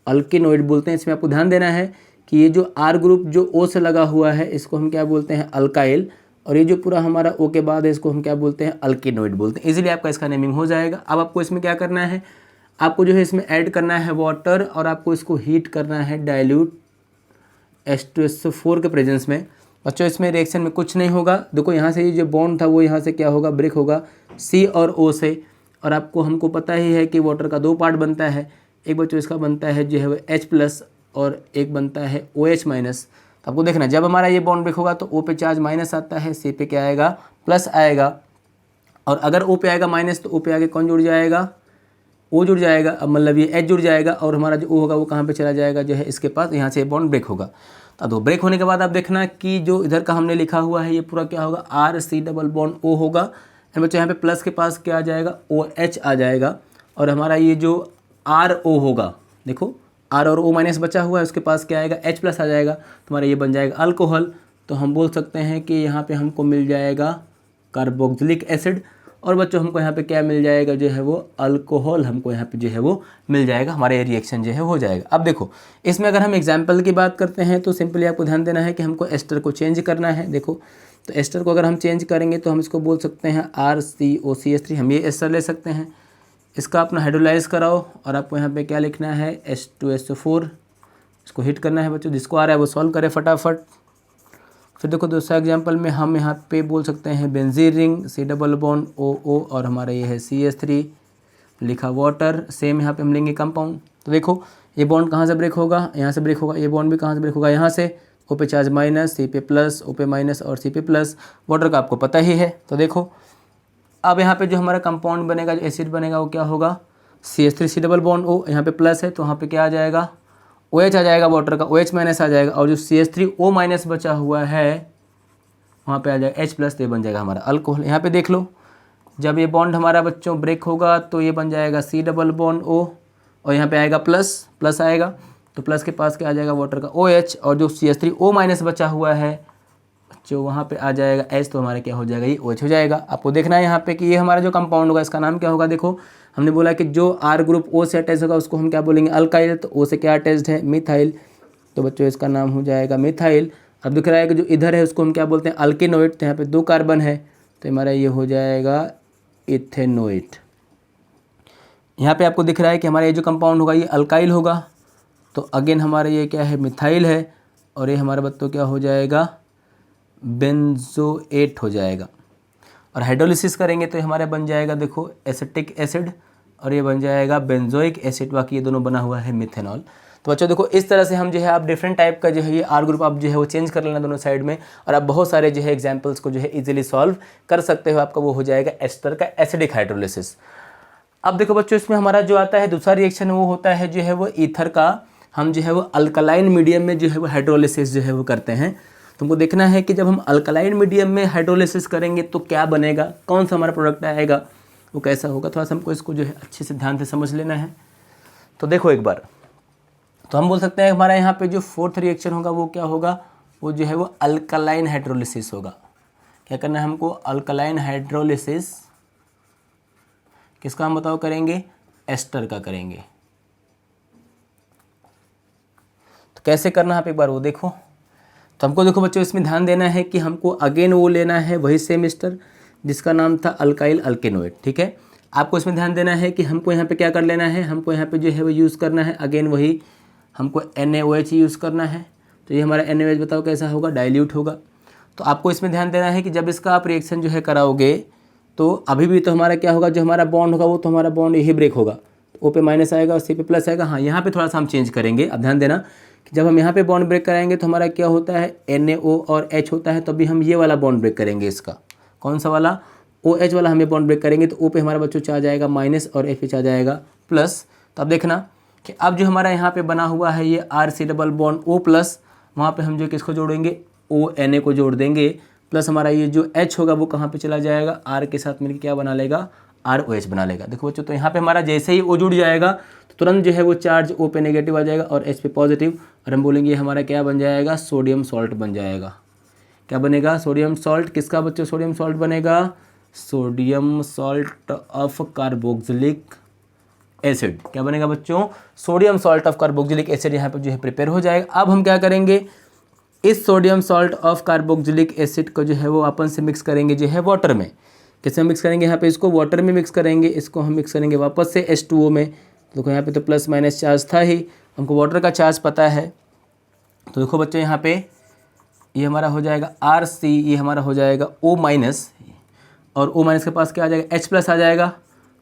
अल्किनोइड बोलते हैं। इसमें आपको ध्यान देना है कि ये जो R ग्रुप जो O से लगा हुआ है इसको हम क्या बोलते हैं, अल्काइल, और ये जो पूरा हमारा O के बाद है इसको हम क्या बोलते हैं, अल्किनोइड बोलते हैं। इजीली आपका इसका नेमिंग हो जाएगा। अब आपको इसमें क्या करना है, आपको जो है इसमें ऐड करना है वाटर, और आपको इसको हीट करना है डाइल्यूट H2SO4 के प्रेजेंस में। बच्चों इसमें रिएक्शन में कुछ नहीं होगा। देखो यहाँ से ये जो बॉन्ड था वो यहाँ से क्या होगा, ब्रेक होगा C और O से, और आपको हमको पता ही है कि वाटर का दो पार्ट बनता है, एक बच्चों इसका बनता है जो है वो H+ और एक बनता है OH-। तो आपको देखना जब हमारा ये बॉन्ड ब्रेक होगा तो O पे चार्ज माइनस आता है, C पे क्या आएगा, प्लस आएगा, और अगर O पे आएगा माइनस तो O पे आगे कौन जुड़ जाएगा, O जुड़ जाएगा। अब मतलब ये H जुड़ जाएगा, और हमारा जो O होगा वो कहाँ पे चला जाएगा, जो है इसके पास, यहाँ से बॉन्ड ब्रेक होगा। तो ब्रेक होने के बाद आप देखना कि जो इधर का हमने लिखा हुआ है ये पूरा क्या होगा, RC डबल बॉन्ड O होगा। बच्चों यहाँ पे प्लस के पास क्या आ जाएगा, OH आ जाएगा, और हमारा ये जो RO होगा, देखो R और O माइनस बचा हुआ है उसके पास क्या आएगा, H+ आ जाएगा, तुम्हारा ये बन जाएगा अल्कोहल। तो हम बोल सकते हैं कि यहाँ पे हमको मिल जाएगा कार्बोक्सिलिक एसिड, और बच्चों हमको यहाँ पे क्या मिल जाएगा, जो है वो अल्कोहल हमको यहाँ पे जो है वो मिल जाएगा, हमारा ये रिएक्शन जो है हो जाएगा। अब देखो इसमें अगर हम एग्जाम्पल की बात करते हैं तो सिंपली आपको ध्यान देना है कि हमको एस्टर को चेंज करना है। देखो तो एस्टर को अगर हम चेंज करेंगे तो हम इसको बोल सकते हैं RCOCH3, हम ये एस्टर ले सकते हैं, इसका अपना हाइड्रोलाइज कराओ, और आपको यहाँ पे क्या लिखना है, H2SO4, इसको हिट करना है बच्चों, जिसको आ रहा है वो सॉल्व करें फटाफट। फिर देखो दूसरा एग्जांपल में हम यहाँ पे बोल सकते हैं benzene ring, C double bond OO, और हमारा ये है CH3 लिखा वाटर, सेम यहाँ पे हम लेंगे कंपाउंड। तो देखो ये बॉन्ड कहाँ से ब्रेक होगा, यहाँ से ब्रेक होगा, ये बॉन्ड भी कहाँ से ब्रेक होगा, यहाँ से। O पे चार्ज माइनस, C पे प्लस, O पे माइनस और C पे प्लस, वाटर का आपको पता ही है। तो देखो अब यहाँ पे जो हमारा कंपाउंड बनेगा, जो एसिड बनेगा वो क्या होगा, CH3 C double bond O, यहाँ पे प्लस है तो वहाँ पे क्या आ जाएगा, OH आ जाएगा, वाटर का OH- आ जाएगा, और जो CH3O- बचा हुआ है वहाँ पे आ जाएगा H+, तो ये बन जाएगा हमारा अल्कोहल। यहाँ पे देख लो जब ये बॉन्ड हमारा बच्चों ब्रेक होगा तो ये बन जाएगा C डबल बॉन्ड O, और यहाँ पे आएगा प्लस आएगा, तो प्लस के पास क्या आ जाएगा, वाटर का OH, और जो CH3O- बचा हुआ है जो वहाँ पे आ जाएगा H, तो हमारा क्या हो जाएगा, ये OH हो जाएगा। आपको देखना है यहाँ पे कि ये हमारा जो कंपाउंड होगा इसका नाम क्या होगा। देखो हमने बोला कि जो R ग्रुप O से अटैच होगा उसको हम क्या बोलेंगे, अल्काइल, तो O से क्या अटैच्ड है, मिथाइल, तो बच्चों इसका नाम हो जाएगा मिथाइल। अब दिख रहा है कि जो इधर है उसको हम क्या बोलते हैं, अल्किनोइड, तो यहाँ पे 2 कार्बन है तो हमारा ये हो जाएगा इथेनोइड। यहाँ पे आपको दिख रहा है कि हमारा ये जो कंपाउंड होगा ये अल्काइल होगा, तो अगेन हमारा ये क्या है, मिथाइल है, और ये हमारा बच्चों क्या हो जाएगा, बेंजोएट हो जाएगा। और हाइड्रोलिसिस करेंगे तो हमारे बन जाएगा देखो एसिटिक एसिड, और ये बन जाएगा बेंजोइक एसिड, बाकी ये दोनों बना हुआ है मिथेनॉल। तो बच्चों देखो इस तरह से हम जो है आप डिफरेंट टाइप का जो है ये आर ग्रुप आप जो है वो चेंज कर लेना दोनों साइड में, और आप बहुत सारे जो है एग्जाम्पल्स को जो है इजीली सॉल्व कर सकते हो। आपका वो हो जाएगा एस्टर का एसिडिक हाइड्रोलिसिस। अब देखो बच्चों इसमें हमारा जो आता है दूसरा रिएक्शन वो होता है जो है वो ईथर का, हम जो है वो अल्कलाइन मीडियम में जो है वो हाइड्रोलिसिस जो है वो करते हैं। तुमको देखना है कि जब हम अल्कलाइन मीडियम में हाइड्रोलिसिस करेंगे तो क्या बनेगा, कौन सा हमारा प्रोडक्ट आएगा, वो कैसा होगा। थोड़ा सा हमको इसको जो है अच्छे से ध्यान से समझ लेना है। तो देखो एक बार, तो हम बोल सकते हैं हमारा यहाँ पे जो फोर्थ रिएक्शन होगा वो क्या होगा, वो जो है वो अल्कलाइन हाइड्रोलिसिस होगा। क्या करना है हमको, अल्कलाइन हाइड्रोलिसिस किसका हम बताओ करेंगे, एस्टर का करेंगे। तो कैसे करना है आप एक बार वो देखो। तो हमको देखो बच्चों इसमें ध्यान देना है कि हमको अगेन वो लेना है वही सेम एस्टर जिसका नाम था अल्काइल अल्केनोइड, ठीक है। आपको इसमें ध्यान देना है कि हमको यहाँ पे क्या कर लेना है, हमको यहाँ पे जो है वो यूज़ करना है अगेन वही, हमको NaOH यूज़ करना है। तो ये हमारा NaOH बताओ कैसा होगा, डाइल्यूट होगा। तो आपको इसमें ध्यान देना है कि जब इसका आप रिएक्शन जो है कराओगे तो अभी भी तो हमारा क्या होगा, जो हमारा बॉन्ड होगा वो तो हमारा बॉन्ड यही ब्रेक होगा, तो O पे माइनस आएगा और C पे प्लस आएगा। हाँ यहाँ पे थोड़ा सा हम चेंज करेंगे। अब ध्यान देना कि जब हम यहाँ पे बॉन्ड ब्रेक कराएंगे तो हमारा क्या होता है, NaO और H होता है, तो अभी हम ये वाला बॉन्ड ब्रेक करेंगे। इसका कौन सा वाला, OH वाला हमें बॉन्ड ब्रेक करेंगे तो O पे हमारा बच्चों आ जाएगा माइनस और H पे आ जाएगा प्लस। तो अब देखना कि अब जो हमारा यहाँ पे बना हुआ है ये RC double bond O plus, वहाँ पे हम जो किसको जोड़ेंगे, ONa को जोड़ देंगे, प्लस हमारा ये जो H होगा वो कहाँ पे चला जाएगा, R के साथ मिलकर क्या बना लेगा, ROH बना लेगा। देखो बच्चों तो यहाँ पे हमारा जैसे ही O जुड़ जाएगा तो तुरंत जो है वो चार्ज O पे नेगेटिव आ जाएगा और H पे पॉजिटिव, और हम बोलेंगे ये हमारा क्या बन जाएगा, सोडियम सॉल्ट बन जाएगा। क्या बनेगा, सोडियम सॉल्ट। किसका बच्चों सोडियम सॉल्ट बनेगा, sodium salt of carboxylic acid. क्या बनेगा बच्चों, sodium salt of carboxylic acid यहाँ पे जो है प्रिपेयर हो जाएगा। अब हम क्या करेंगे, इस sodium salt of carboxylic acid को जो है वो अपन से मिक्स करेंगे जो है वाटर में। किसमें मिक्स करेंगे, यहाँ पे इसको वाटर में मिक्स करेंगे, इसको हम मिक्स करेंगे वापस से H2O में। देखो यहाँ पे तो प्लस माइनस चार्ज था ही, हमको वाटर का चार्ज पता है। तो देखो बच्चों यहाँ पे ये हमारा हो जाएगा RC, ये हमारा हो जाएगा O माइनस, और O माइनस के पास क्या आ जाएगा, H प्लस आ जाएगा।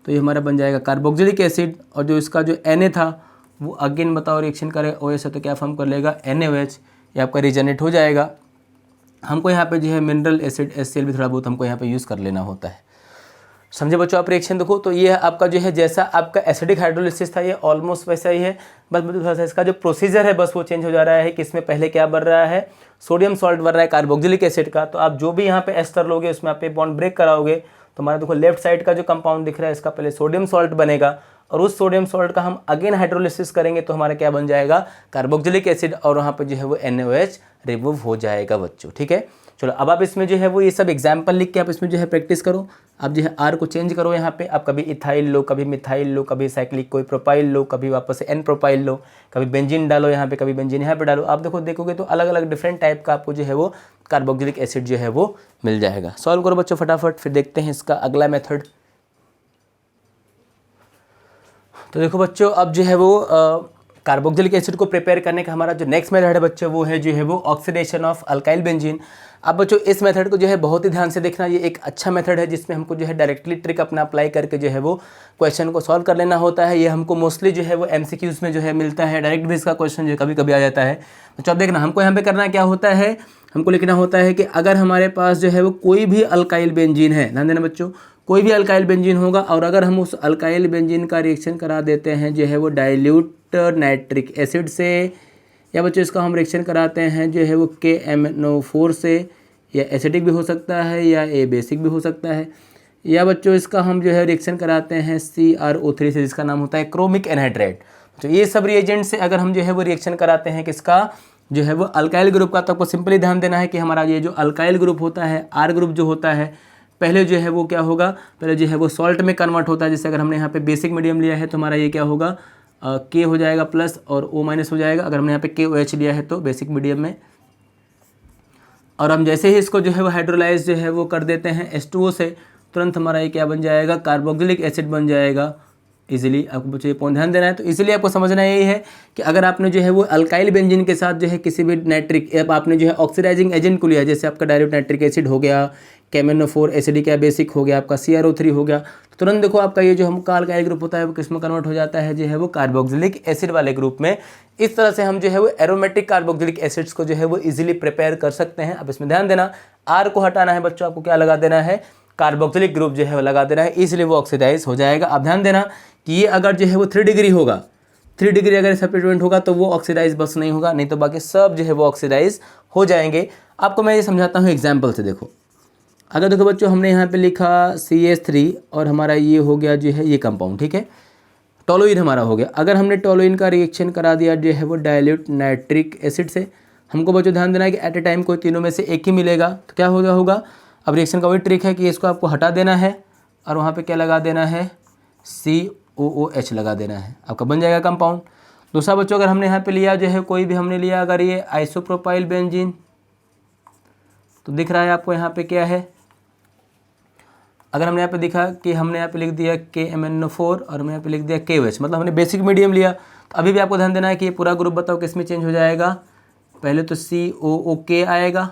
तो ये हमारा बन जाएगा कार्बोक्सिलिक एसिड, और जो इसका जो Na था वो अगेन बताओ रिएक्शन करे OH है तो क्या फॉर्म कर लेगा, NaOH। ये आपका रिजनरेट हो जाएगा। हमको यहाँ पे जो है मिनरल एसिड HCl भी थोड़ा बहुत हमको यहाँ पे यूज़ कर लेना होता है। समझे बच्चों आप रिएक्शन देखो। तो ये आपका जो है जैसा आपका एसिडिक हाइड्रोलिसिस था ये ऑलमोस्ट वैसा ही है, बस थोड़ा सा इसका जो प्रोसीजर है बस वो चेंज हो जा रहा है कि इसमें पहले क्या बन रहा है, सोडियम सॉल्ट बन रहा है कार्बोक्सिलिक एसिड का। तो आप जो भी यहाँ पे एस्टर लोगे उसमें आप बॉन्ड ब्रेक कराओगे तो हमारा देखो लेफ्ट साइड का जो कंपाउंड दिख रहा है इसका पहले सोडियम सॉल्ट बनेगा, और उस सोडियम सॉल्ट का हम अगेन हाइड्रोलिसिस करेंगे तो हमारा क्या बन जाएगा, कार्बोक्सिलिक एसिड, और वहाँ पे जो है वो NaOH रिमूव हो जाएगा बच्चों, ठीक है। चलो अब आप इसमें जो है वो ये सब एग्जाम्पल लिख के आप इसमें जो है प्रैक्टिस करो। आप जो है R को चेंज करो, यहाँ पे आप कभी इथाइल लो, कभी मिथाइल लो, कभी साइक्लिक कोई प्रोपाइल लो, कभी वापस से N प्रोपाइल लो, कभी बेंजीन डालो यहाँ पे, कभी बेंजीन यहाँ पे डालो। आप देखो देखोगे तो अलग अलग डिफरेंट टाइप का आपको जो है वो कार्बोक्सिलिक एसिड जो है वो मिल जाएगा। सॉल्व करो बच्चों फटाफट, फिर देखते हैं इसका अगला मेथड। तो देखो बच्चों अब जो है वो कार्बोक्सिलिक एसिड को प्रिपेयर करने का हमारा जो नेक्स्ट मेथड है बच्चों वो है जो है वो ऑक्सीडेशन ऑफ अल्काइल बेंजीन। अब बच्चों इस मेथड को जो है बहुत ही ध्यान से देखना, ये एक अच्छा मेथड है जिसमें हमको जो है डायरेक्टली ट्रिक अपना अप्लाई करके जो है वो क्वेश्चन को सॉल्व कर लेना होता है। ये हमको मोस्टली जो है वो MCQs में जो है मिलता है, डायरेक्ट बेस का क्वेश्चन जो कभी कभी आ जाता है। तो अब देखना हमको यहाँ पे करना क्या होता है, हमको लिखना होता है कि अगर हमारे पास जो है वो कोई भी अल्काइल बेंजीन है, ध्यान देना बच्चों, कोई भी अल्काइल बेंजीन होगा और अगर हम उस अल्काइल बेंजीन का रिएक्शन करा देते हैं जो है वो डाइल्यूट नाइट्रिक एसिड से, या बच्चों इसका हम रिएक्शन कराते हैं जो है वो KMNO4 से, या एसिडिक भी हो सकता है या ए बेसिक भी हो सकता है, या बच्चों इसका हम जो है रिएक्शन कराते हैं CrO3 से जिसका नाम होता है क्रोमिक एनहाइड्राइड। तो ये सब रिएजेंट से अगर हम जो है वो रिएक्शन कराते हैं किसका, जो है वो अल्काइल ग्रुप का, तो आपको सिंपली ध्यान देना है कि हमारा ये जो अल्काइल ग्रुप होता है, R ग्रुप जो होता है, पहले जो है वो क्या होगा, पहले जो है वो सॉल्ट में कन्वर्ट होता है। जैसे अगर हमने यहाँ पे बेसिक मीडियम लिया है तो हमारा ये क्या होगा, K हो जाएगा प्लस और O माइनस हो जाएगा। अगर हमने यहाँ पे KOH लिया है तो बेसिक मीडियम में, और हम जैसे ही इसको जो है वो हाइड्रोलाइज जो है वो कर देते हैं H2O से, तुरंत हमारा ये क्या बन जाएगा, कार्बोक्सिलिक एसिड बन जाएगा इजीली आपको बच्चों ये पॉइंट ध्यान देना है। तो इसीलिए आपको समझना यही है कि अगर आपने जो है वो अल्काइल बेंजीन के साथ जो है किसी भी नाइट्रिक आपने जो है ऑक्सीडाइजिंग एजेंट को लिया, जैसे आपका डायरेक्ट नाइट्रिक एसिड हो गया, KMnO4 एसिडिक या बेसिक हो गया, आपका CrO3 हो गया, तो तुरंत देखो आपका ये जो हमका अल्काइल ग्रुप होता है वो किसमें कन्वर्ट हो जाता है, जो है वो कार्बोक्सिलिक एसिड वाले ग्रुप में। इस तरह से हम जो है वो एरोमेटिक कार्बोक्सिलिक एसिड्स को जो है वो इजीली प्रिपेयर कर सकते हैं। अब इसमें ध्यान देना, R को हटाना है बच्चों, आपको क्या लगा देना है, कार्बोक्सिलिक ग्रुप जो है वो लगा देना है, इसलिए वो ऑक्सीडाइज हो जाएगा। अब ध्यान देना कि ये अगर जो है वो 3 डिग्री होगा, 3 डिग्री अगर सब्स्टिट्यूएंट होगा तो वो ऑक्सीडाइज बस नहीं होगा, नहीं तो बाकी सब जो है वो ऑक्सीडाइज हो जाएंगे। आपको मैं ये समझाता हूँ एग्जाम्पल से। देखो अगर देखो बच्चों हमने यहाँ पे लिखा CH3 और हमारा ये हो गया जो है ये कंपाउंड, ठीक है, टोलुइन हमारा हो गया। अगर हमने टोलुइन का रिएक्शन करा दिया जो है वो डाइल्यूट नाइट्रिक एसिड से, हमको बच्चों ध्यान देना है कि एट ए टाइम कोई तीनों में से एक ही मिलेगा, तो क्या होगा। अब रिएक्शन का वही ट्रिक है कि इसको आपको हटा देना है और वहाँ पे क्या लगा देना है, COOH लगा देना है, आपका बन जाएगा कंपाउंड। दूसरा बच्चों अगर हमने यहाँ पे लिया जो है कोई भी हमने लिया अगर ये आइसोप्रोपाइल बेंजीन, तो दिख रहा है आपको यहाँ पे क्या है, अगर हमने यहाँ पे देखा कि हमने यहाँ पे लिख दिया KMnO4 और हमने यहाँ पे लिख दिया KOH, मतलब हमने बेसिक मीडियम लिया, तो अभी भी आपको ध्यान देना है कि ये पूरा ग्रुप बताओ किस में चेंज हो जाएगा। पहले तो COOK आएगा,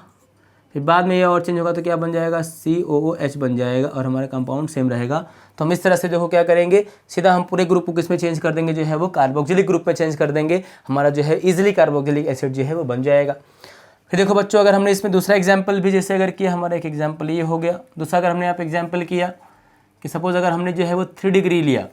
फिर बाद में ये और चेंज होगा तो क्या बन जाएगा, COOH बन जाएगा और हमारा कंपाउंड सेम रहेगा। तो हम इस तरह से देखो क्या करेंगे, सीधा हम पूरे ग्रुप को किस में चेंज कर देंगे, जो है वो कार्बोक्सिलिक ग्रुप में चेंज कर देंगे, हमारा जो है इजीली कार्बोक्सिलिक एसिड जो है वो बन जाएगा। फिर देखो बच्चों अगर हमने इसमें दूसरा एग्जाम्पल भी जैसे अगर किया, हमारा एक एग्जाम्पल ये हो गया। दूसरा अगर हमने यहाँ पे एग्जाम्पल किया कि सपोज अगर हमने जो है वो 3 डिग्री लिया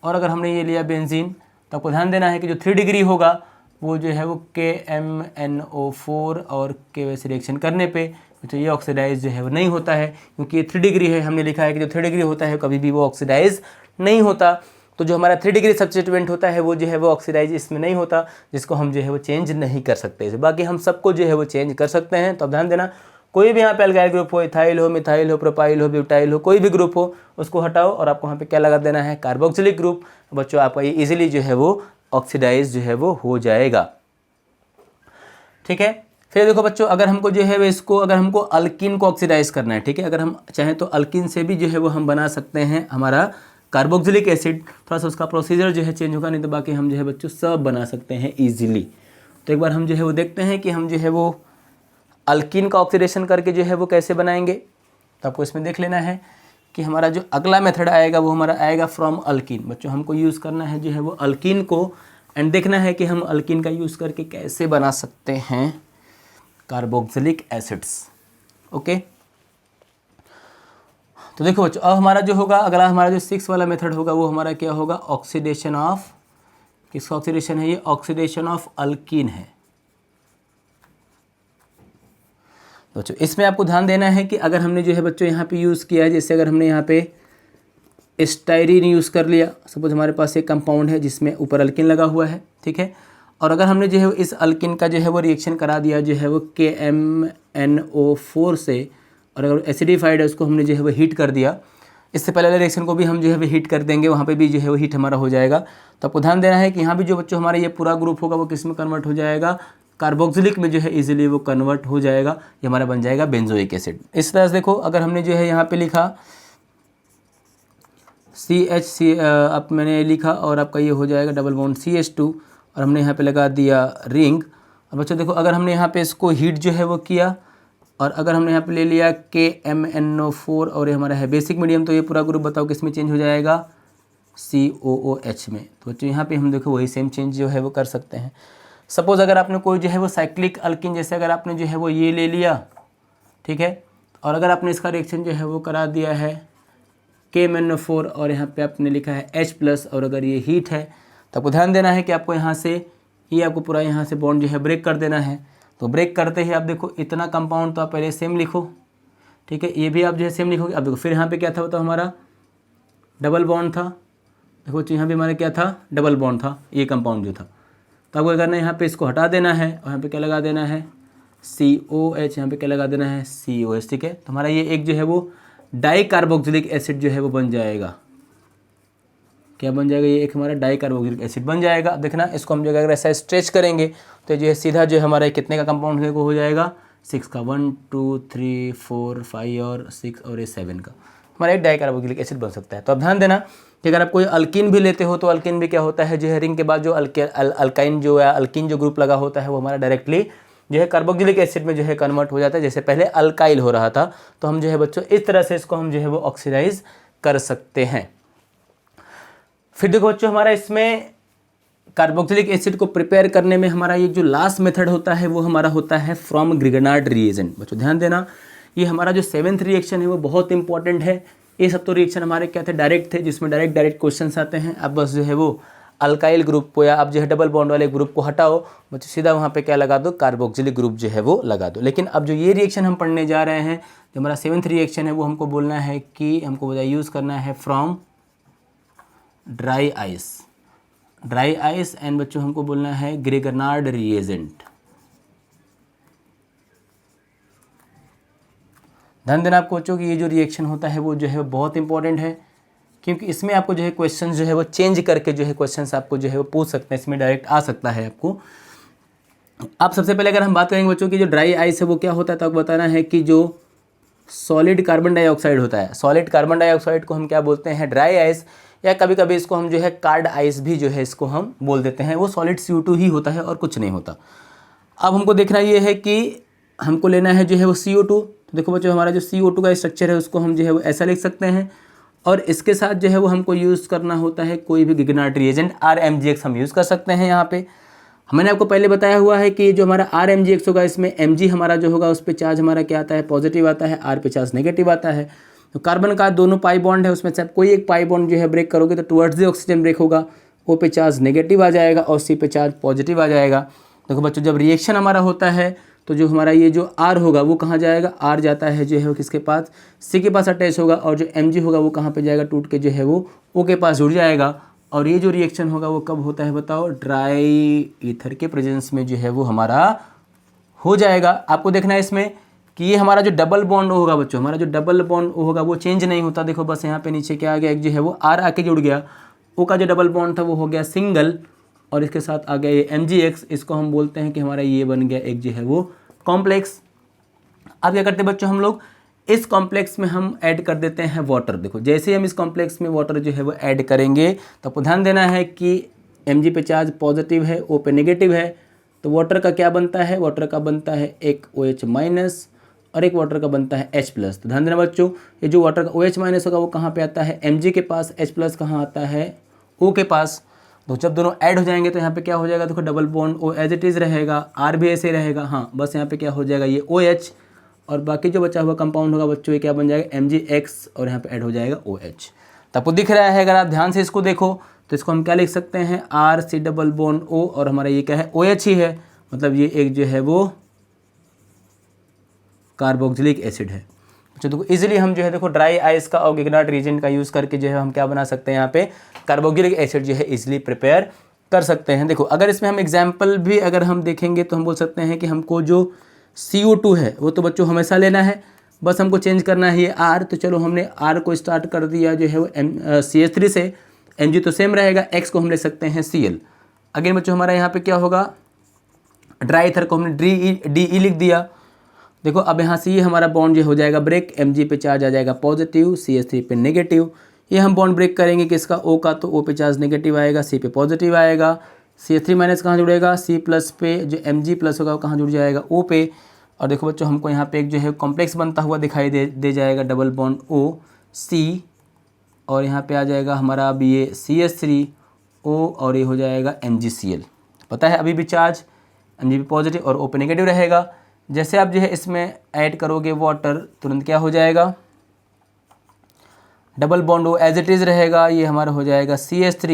और अगर हमने ये लिया बेंजीन, तो आपको ध्यान देना है कि जो 3 डिग्री होगा वो जो है वो KMnO4 और KOH से रिएक्शन करने पे तो ये ऑक्सीडाइज जो है वो नहीं होता है, क्योंकि ये 3 डिग्री है। हमने लिखा है कि जो 3 डिग्री होता है कभी भी वो ऑक्सीडाइज नहीं होता। तो जो हमारा 3 डिग्री सब्स्टिट्यूएंट होता है वो जो है वो ऑक्सीडाइज इसमें नहीं होता, जिसको हम जो है वो चेंज नहीं कर सकते। बाकी हम सबको जो है वो चेंज कर सकते हैं। तो अब ध्यान देना, कोई भी यहाँ पे अल्काइल ग्रुप हो, इथाइल हो, मिथाइल हो, प्रोपाइल हो, ब्यूटाइल हो, कोई भी ग्रुप हो, उसको हटाओ और आपको यहाँ पे क्या लगा देना है, कार्बोक्सिलिक ग्रुप। बच्चों आपका ये इजीली जो है वो ऑक्सीडाइज जो है वो हो जाएगा, ठीक है। फिर देखो बच्चों अगर हमको जो है इसको अगर हमको अल्कीन को ऑक्सीडाइज करना है, ठीक है, अगर हम चाहें तो अल्कीन से भी जो है वो हम बना सकते हैं हमारा कार्बोक्सिलिक एसिड। थोड़ा सा उसका प्रोसीजर जो है चेंज होगा, नहीं तो बाकी हम जो है बच्चों सब बना सकते हैं ईजिली। तो एक बार हम जो है वो देखते हैं कि हम जो है वो अल्कीन का ऑक्सीडेशन करके जो है वो कैसे बनाएंगे। तो आपको इसमें देख लेना है कि हमारा जो अगला मेथड आएगा वो हमारा आएगा फ्रॉम अल्कीन। बच्चों हमको यूज़ करना है जो है वो अल्कीन को, एंड देखना है कि हम अल्कीन का यूज़ करके कैसे बना सकते हैं कार्बोक्सिलिक एसिड्स। ओके, तो देखो बच्चों अब हमारा जो होगा अगला हमारा जो 6 वाला मेथड होगा वो हमारा क्या होगा, ऑक्सीडेशन ऑफ, किसका ऑक्सीडेशन है ये, ऑक्सीडेशन ऑफ अल्कीन है। बच्चों इसमें आपको ध्यान देना है कि अगर हमने जो है बच्चों यहाँ पे यूज़ किया है, जैसे अगर हमने यहाँ पे स्टाइरीन यूज़ कर लिया, सपोज हमारे पास एक कंपाउंड है जिसमें ऊपर अल्किन लगा हुआ है, ठीक है, और अगर हमने जो है इस अल्किन का जो है वो रिएक्शन करा दिया जो है वो KMnO4 से, और अगर एसिडिफाइड है उसको हमने जो है वो हीट कर दिया, इससे पहले वाले रिएक्शन को भी हम जो है वो हीट कर देंगे, वहाँ पे भी जो है वो हीट हमारा हो जाएगा। तो आपको ध्यान देना है कि यहाँ भी जो बच्चों हमारा ये पूरा ग्रुप होगा वो किस में कन्वर्ट हो जाएगा, कार्बोक्सिलिक में जो है इजीली वो कन्वर्ट हो जाएगा, ये हमारा बन जाएगा बेंजोइक एसिड। इस तरह से देखो अगर हमने जो है यहाँ पे लिखा CH, अब मैंने लिखा और आपका ये हो जाएगा डबल बॉन्ड CH2 और हमने यहाँ पे लगा दिया रिंग। अब बच्चों देखो अगर हमने यहाँ पे इसको हीट जो है वो किया और अगर हमने यहाँ पे ले लिया KMnO4 और ये हमारा है बेसिक मीडियम, तो ये पूरा ग्रुप बताओ किस में चेंज हो जाएगा, COOH में। तो बच्चों यहाँ पे हम देखो वही सेम चेंज जो है वो कर सकते हैं। सपोज़ अगर आपने कोई जो है वो साइक्लिक अल्किन, जैसे अगर आपने जो है वो ये ले लिया, ठीक है, और अगर आपने इसका रिएक्शन जो है वो करा दिया है KMnO4 और यहाँ पे आपने लिखा है H+, और अगर ये हीट है तो आपको ध्यान देना है कि आपको यहाँ से ये आपको पूरा यहाँ से बॉन्ड जो है ब्रेक कर देना है। तो ब्रेक करते ही आप देखो इतना कंपाउंड तो आप पहले सेम लिखो, ठीक है, ये भी आप जो है सेम लिखोगे। अब देखो फिर यहाँ पे क्या था, तो हमारा डबल बॉन्ड था, देखो यहाँ पे हमारा क्या था, डबल बॉन्ड था, ये कंपाउंड जो था। तो आपको करना है यहाँ पे इसको हटा देना है और यहाँ पे क्या लगा देना है COH, यहाँ पे क्या लगा देना है COH, ठीक है। तो हमारा ये एक जो है वो डाई कार्बोक्सिलिक एसिड जो है वो बन जाएगा, क्या बन जाएगा, ये एक हमारा डाई कार्बोक्सिलिक एसिड बन जाएगा। अब देखना इसको हम जो अगर ऐसा स्ट्रेच करेंगे तो जो है सीधा जो है हमारा कितने का कंपाउंड हो जाएगा, 6 का, 1 2 3 4 5 और 6 और ये 7 का। हमारा एक डाइकार्बोक्सिलिक एसिड बन सकता है। तो अब ध्यान देना कि अगर आप कोई अल्कीन भी लेते हो तो अल्कीन भी क्या होता है जो है रिंग के बाद जो अल्काइन जो है अल्कीन जो ग्रुप लगा होता है वो हमारा डायरेक्टली जो है कार्बोक्सिलिक एसिड में जो है कन्वर्ट हो जाता है। जैसे पहले अल्काइल हो रहा था तो हम जो है बच्चों इस तरह से इसको हम जो है वो ऑक्सीडाइज कर सकते हैं। फिर देखो बच्चों हमारा इसमें कार्बोक्सिलिक एसिड को प्रिपेयर करने में हमारा ये जो लास्ट मेथड होता है वो हमारा होता है फ्रॉम ग्रिगनार्ड रिएजेंट। बच्चों ध्यान देना ये हमारा जो 7th रिएक्शन है वो बहुत इंपॉर्टेंट है। ये सब तो रिएक्शन हमारे क्या थे, डायरेक्ट थे, जिसमें डायरेक्ट क्वेश्चन आते हैं। अब बस जो है वो अल्काइल ग्रुप को या आप जो है डबल बॉन्ड वाले ग्रुप को हटाओ, बच्चों सीधा वहाँ पे क्या लगा दो, कार्बोक्सिलिक ग्रुप जो है वो लगा दो। लेकिन अब जो ये रिएक्शन हम पढ़ने जा रहे हैं, जो हमारा 7th रिएक्शन है वो हमको बोलना है कि हमको यूज़ करना है फ्रॉम ड्राई आइस एंड बच्चों हमको बोलना है ग्रिगनार्ड रिएजेंट। ध्यान देना आपको बच्चों कि ये जो रिएक्शन होता है वो जो है बहुत इंपॉर्टेंट है, क्योंकि इसमें आपको जो है क्वेश्चन जो है वो चेंज करके जो है क्वेश्चंस आपको जो है वो पूछ सकते हैं, इसमें डायरेक्ट आ सकता है आपको। अब सबसे पहले अगर हम बात करेंगे बच्चों की जो ड्राई आइस है वो क्या होता है, तो आपको बताना है कि जो सॉलिड कार्बन डाइऑक्साइड होता है, सॉलिड कार्बन डाइऑक्साइड को हम क्या बोलते हैं, ड्राई आइस, या कभी कभी इसको हम जो है कार्ड आइस भी जो है इसको हम बोल देते हैं। वो सॉलिड CO2 ही होता है और कुछ नहीं होता। अब हमको देखना ये है कि हमको लेना है जो है वो CO2। तो देखो बच्चों हमारा जो CO2 का स्ट्रक्चर है उसको हम जो है वो ऐसा लिख सकते हैं, और इसके साथ जो है वो हमको यूज़ करना होता है कोई भी ग्रिगनार्ड रिएजेंट, RMgX हम यूज़ कर सकते हैं। यहाँ पे मैंने आपको पहले बताया हुआ है कि जो हमारा RMgX होगा इसमें Mg हमारा जो होगा उस पर चार्ज हमारा क्या आता है, पॉजिटिव आता है, R पे चार्ज नेगेटिव आता है। तो कार्बन का दोनों पाई बॉन्ड है, उसमें से आप कोई एक पाई बॉन्ड जो है ब्रेक करोगे तो टुवर्ड्स द ऑक्सीजन ब्रेक होगा, O पे चार्ज नेगेटिव आ जाएगा और C पे चार्ज पॉजिटिव आ जाएगा। देखो बच्चों जब रिएक्शन हमारा होता है तो जो हमारा ये जो R होगा वो कहाँ जाएगा, R जाता है जो है वो किसके पास, C के पास अटैच होगा, और जो Mg होगा वो कहाँ पे जाएगा, टूट के जो है वो O के पास जुड़ जाएगा। और ये जो रिएक्शन होगा वो कब होता है बताओ, ड्राई ईथर के प्रेजेंस में जो है वो हमारा हो जाएगा। आपको देखना है इसमें कि ये हमारा जो डबल बॉन्ड होगा बच्चों, हमारा जो डबल बॉन्ड होगा वो चेंज नहीं होता। देखो बस यहाँ पे नीचे क्या आ गया, एक जो है वो R आके जुड़ गया, O का जो डबल बॉन्ड था वो हो गया सिंगल, और इसके साथ आ गया ये MgX, इसको हम बोलते हैं कि हमारा ये बन गया एक जो है वो कॉम्प्लेक्स। अब क्या करते हैं बच्चों, हम लोग इस कॉम्प्लेक्स में हम ऐड कर देते हैं वाटर। देखो जैसे ही हम इस कॉम्प्लेक्स में वाटर जो है वो ऐड करेंगे तो आपको ध्यान देना है कि Mg पे चार्ज पॉजिटिव है, O पे नेगेटिव है, तो वाटर का क्या बनता है, वाटर का बनता है एक OH माइनस और एक वाटर का बनता है H प्लस। तो ध्यान देना बच्चों, ये जो वाटर का OH माइनस होगा वो कहाँ पे आता है, Mg के पास, H प्लस कहाँ आता है, O के पास। तो जब दोनों ऐड हो जाएंगे तो यहाँ पे क्या हो जाएगा, देखो double bond O as it is रहेगा, R भी ऐसे रहेगा, हाँ बस यहाँ पे क्या हो जाएगा ये OH, और बाकी जो बचा हुआ कंपाउंड होगा बच्चों ये क्या बन जाएगा, MgX, और यहाँ पे ऐड हो जाएगा OH। तो आपको दिख रहा है, अगर आप ध्यान से इसको देखो तो इसको हम क्या लिख सकते हैं, RC डबल बॉन्ड O, और हमारा ये क्या है, OH ही है, मतलब ये एक जो है वो कार्बोक्सिलिक एसिड है। अच्छा देखो इजीली हम जो है देखो ड्राई आइस का और ग्रिगनार्ड रिएजेंट का यूज़ करके जो है हम क्या बना सकते हैं, यहाँ पे कार्बोक्सिलिक एसिड जो है इजीली प्रिपेयर कर सकते हैं। देखो अगर इसमें हम एग्जाम्पल भी अगर हम देखेंगे तो हम बोल सकते हैं कि हमको जो CO2 है वो तो बच्चों हमेशा लेना है, बस हमको चेंज करना है ये R। तो चलो हमने R को स्टार्ट कर दिया जो है वो CH3 से, Mg तो सेम रहेगा, X को हम ले सकते हैं Cl। अगेन बच्चों हमारा यहाँ पे क्या होगा, ड्राई ईथर को हमने DE लिख दिया। देखो अब यहाँ से ये हमारा बॉन्ड जो हो जाएगा ब्रेक, Mg पे चार्ज आ जाएगा पॉजिटिव, CH3 पे नेगेटिव, ये हम बॉन्ड ब्रेक करेंगे किसका, O का, तो O पे चार्ज नेगेटिव आएगा, C पे पॉजिटिव आएगा, CH3 माइनस कहाँ जुड़ेगा, C प्लस पे, जो Mg प्लस होगा वो कहाँ जुड़ जाएगा, O पे। और देखो बच्चों हमको यहाँ पे एक जो है कॉम्प्लेक्स बनता हुआ दिखाई दे जाएगा, डबल बॉन्ड O C, और यहाँ पे आ जाएगा हमारा अभी ये CH3O, और ये हो जाएगा MgCl। पता है अभी भी चार्ज Mg पे पॉजिटिव और O पे नेगेटिव रहेगा। जैसे आप जो है इसमें ऐड करोगे वाटर, तुरंत क्या हो जाएगा, double bond O as it is रहेगा, ये हमारा हो जाएगा CH3,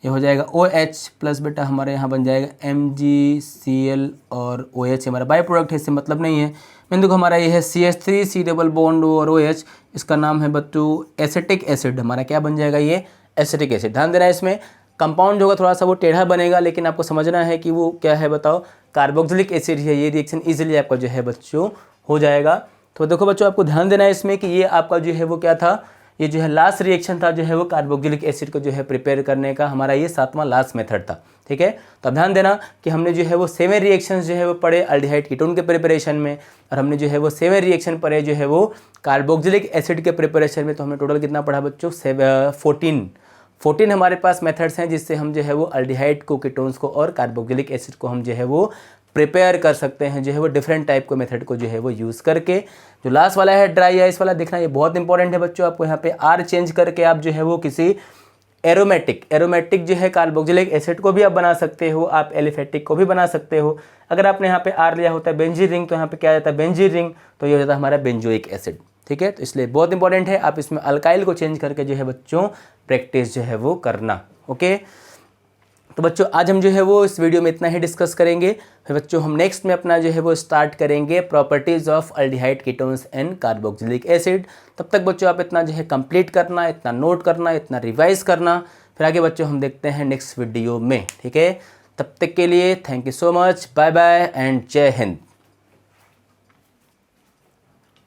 ये हो जाएगा OH प्लस बेटा हमारे यहाँ बन जाएगा MgCl, और OH हमारा बाई प्रोडक्ट है, इससे मतलब नहीं है। मैंने देखो हमारा ये है CH3 C double bond O और OH, इसका नाम है बच्चों एसिटिक एसिड, हमारा क्या बन जाएगा ये एसिटिक एसिड। ध्यान देना है इसमें कंपाउंड होगा थोड़ा सा वो टेढ़ा बनेगा, लेकिन आपको समझना है कि वो क्या है बताओ, कार्बोक्सिलिक एसिड है। ये रिएक्शन इजीली आपका जो है बच्चों हो जाएगा। तो देखो बच्चों आपको ध्यान देना है इसमें कि ये आपका जो है वो क्या था, ये जो है लास्ट रिएक्शन था जो है वो कार्बोक्सिलिक एसिड को जो है प्रिपेयर करने का, हमारा ये 7वां लास्ट मेथड था। ठीक है, तो अब ध्यान देना कि हमने जो है वो 7 रिएक्शंस जो है वो पढ़े अल्डिहाइड कीटोन के प्रिपरेशन में, और हमने जो है वो 7 रिएक्शन पढ़े जो है वो कार्बोक्सिलिक एसिड के प्रिपरेशन में। तो हमने टोटल कितना पढ़ा बच्चों? 14 हमारे पास मेथड्स हैं जिससे हम जो है वो अल्डिहाइड को, कीटोन्स को और कार्बोक्सिलिक एसिड को हम जो है वो प्रिपेयर कर सकते हैं, जो है वो डिफरेंट टाइप के मेथड को जो है वो यूज़ करके। जो लास्ट वाला है ड्राई आइस वाला, देखना ये बहुत इंपॉर्टेंट है बच्चों। आपको यहाँ पे आर चेंज करके आप जो है वो किसी एरोमेटिक जो है कार्बोक्सिलिक एसिड को भी आप बना सकते हो, आप एलिफेटिक को भी बना सकते हो। अगर आपने यहाँ पे आर लिया होता है बेंजीन रिंग, तो यहाँ पे क्या आ जाता है? बेंजीन रिंग, तो ये हो जाता है हमारा बेंजोइक एसिड। ठीक है, तो इसलिए बहुत इंपॉर्टेंट है आप इसमें अल्काइल को चेंज करके जो है बच्चों प्रैक्टिस जो है वो करना। ओके, तो बच्चों आज हम जो है वो इस वीडियो में इतना ही डिस्कस करेंगे। फिर बच्चों हम नेक्स्ट में अपना जो है वो स्टार्ट करेंगे properties of aldehyde ketones and carboxylic acid. तब तक बच्चों आप इतना जो है कंप्लीट करना, इतना नोट करना, इतना रिवाइज करना। फिर आगे बच्चों हम देखते हैं नेक्स्ट वीडियो में। ठीक है, तब तक के लिए thank you so much, bye bye and Jai Hind.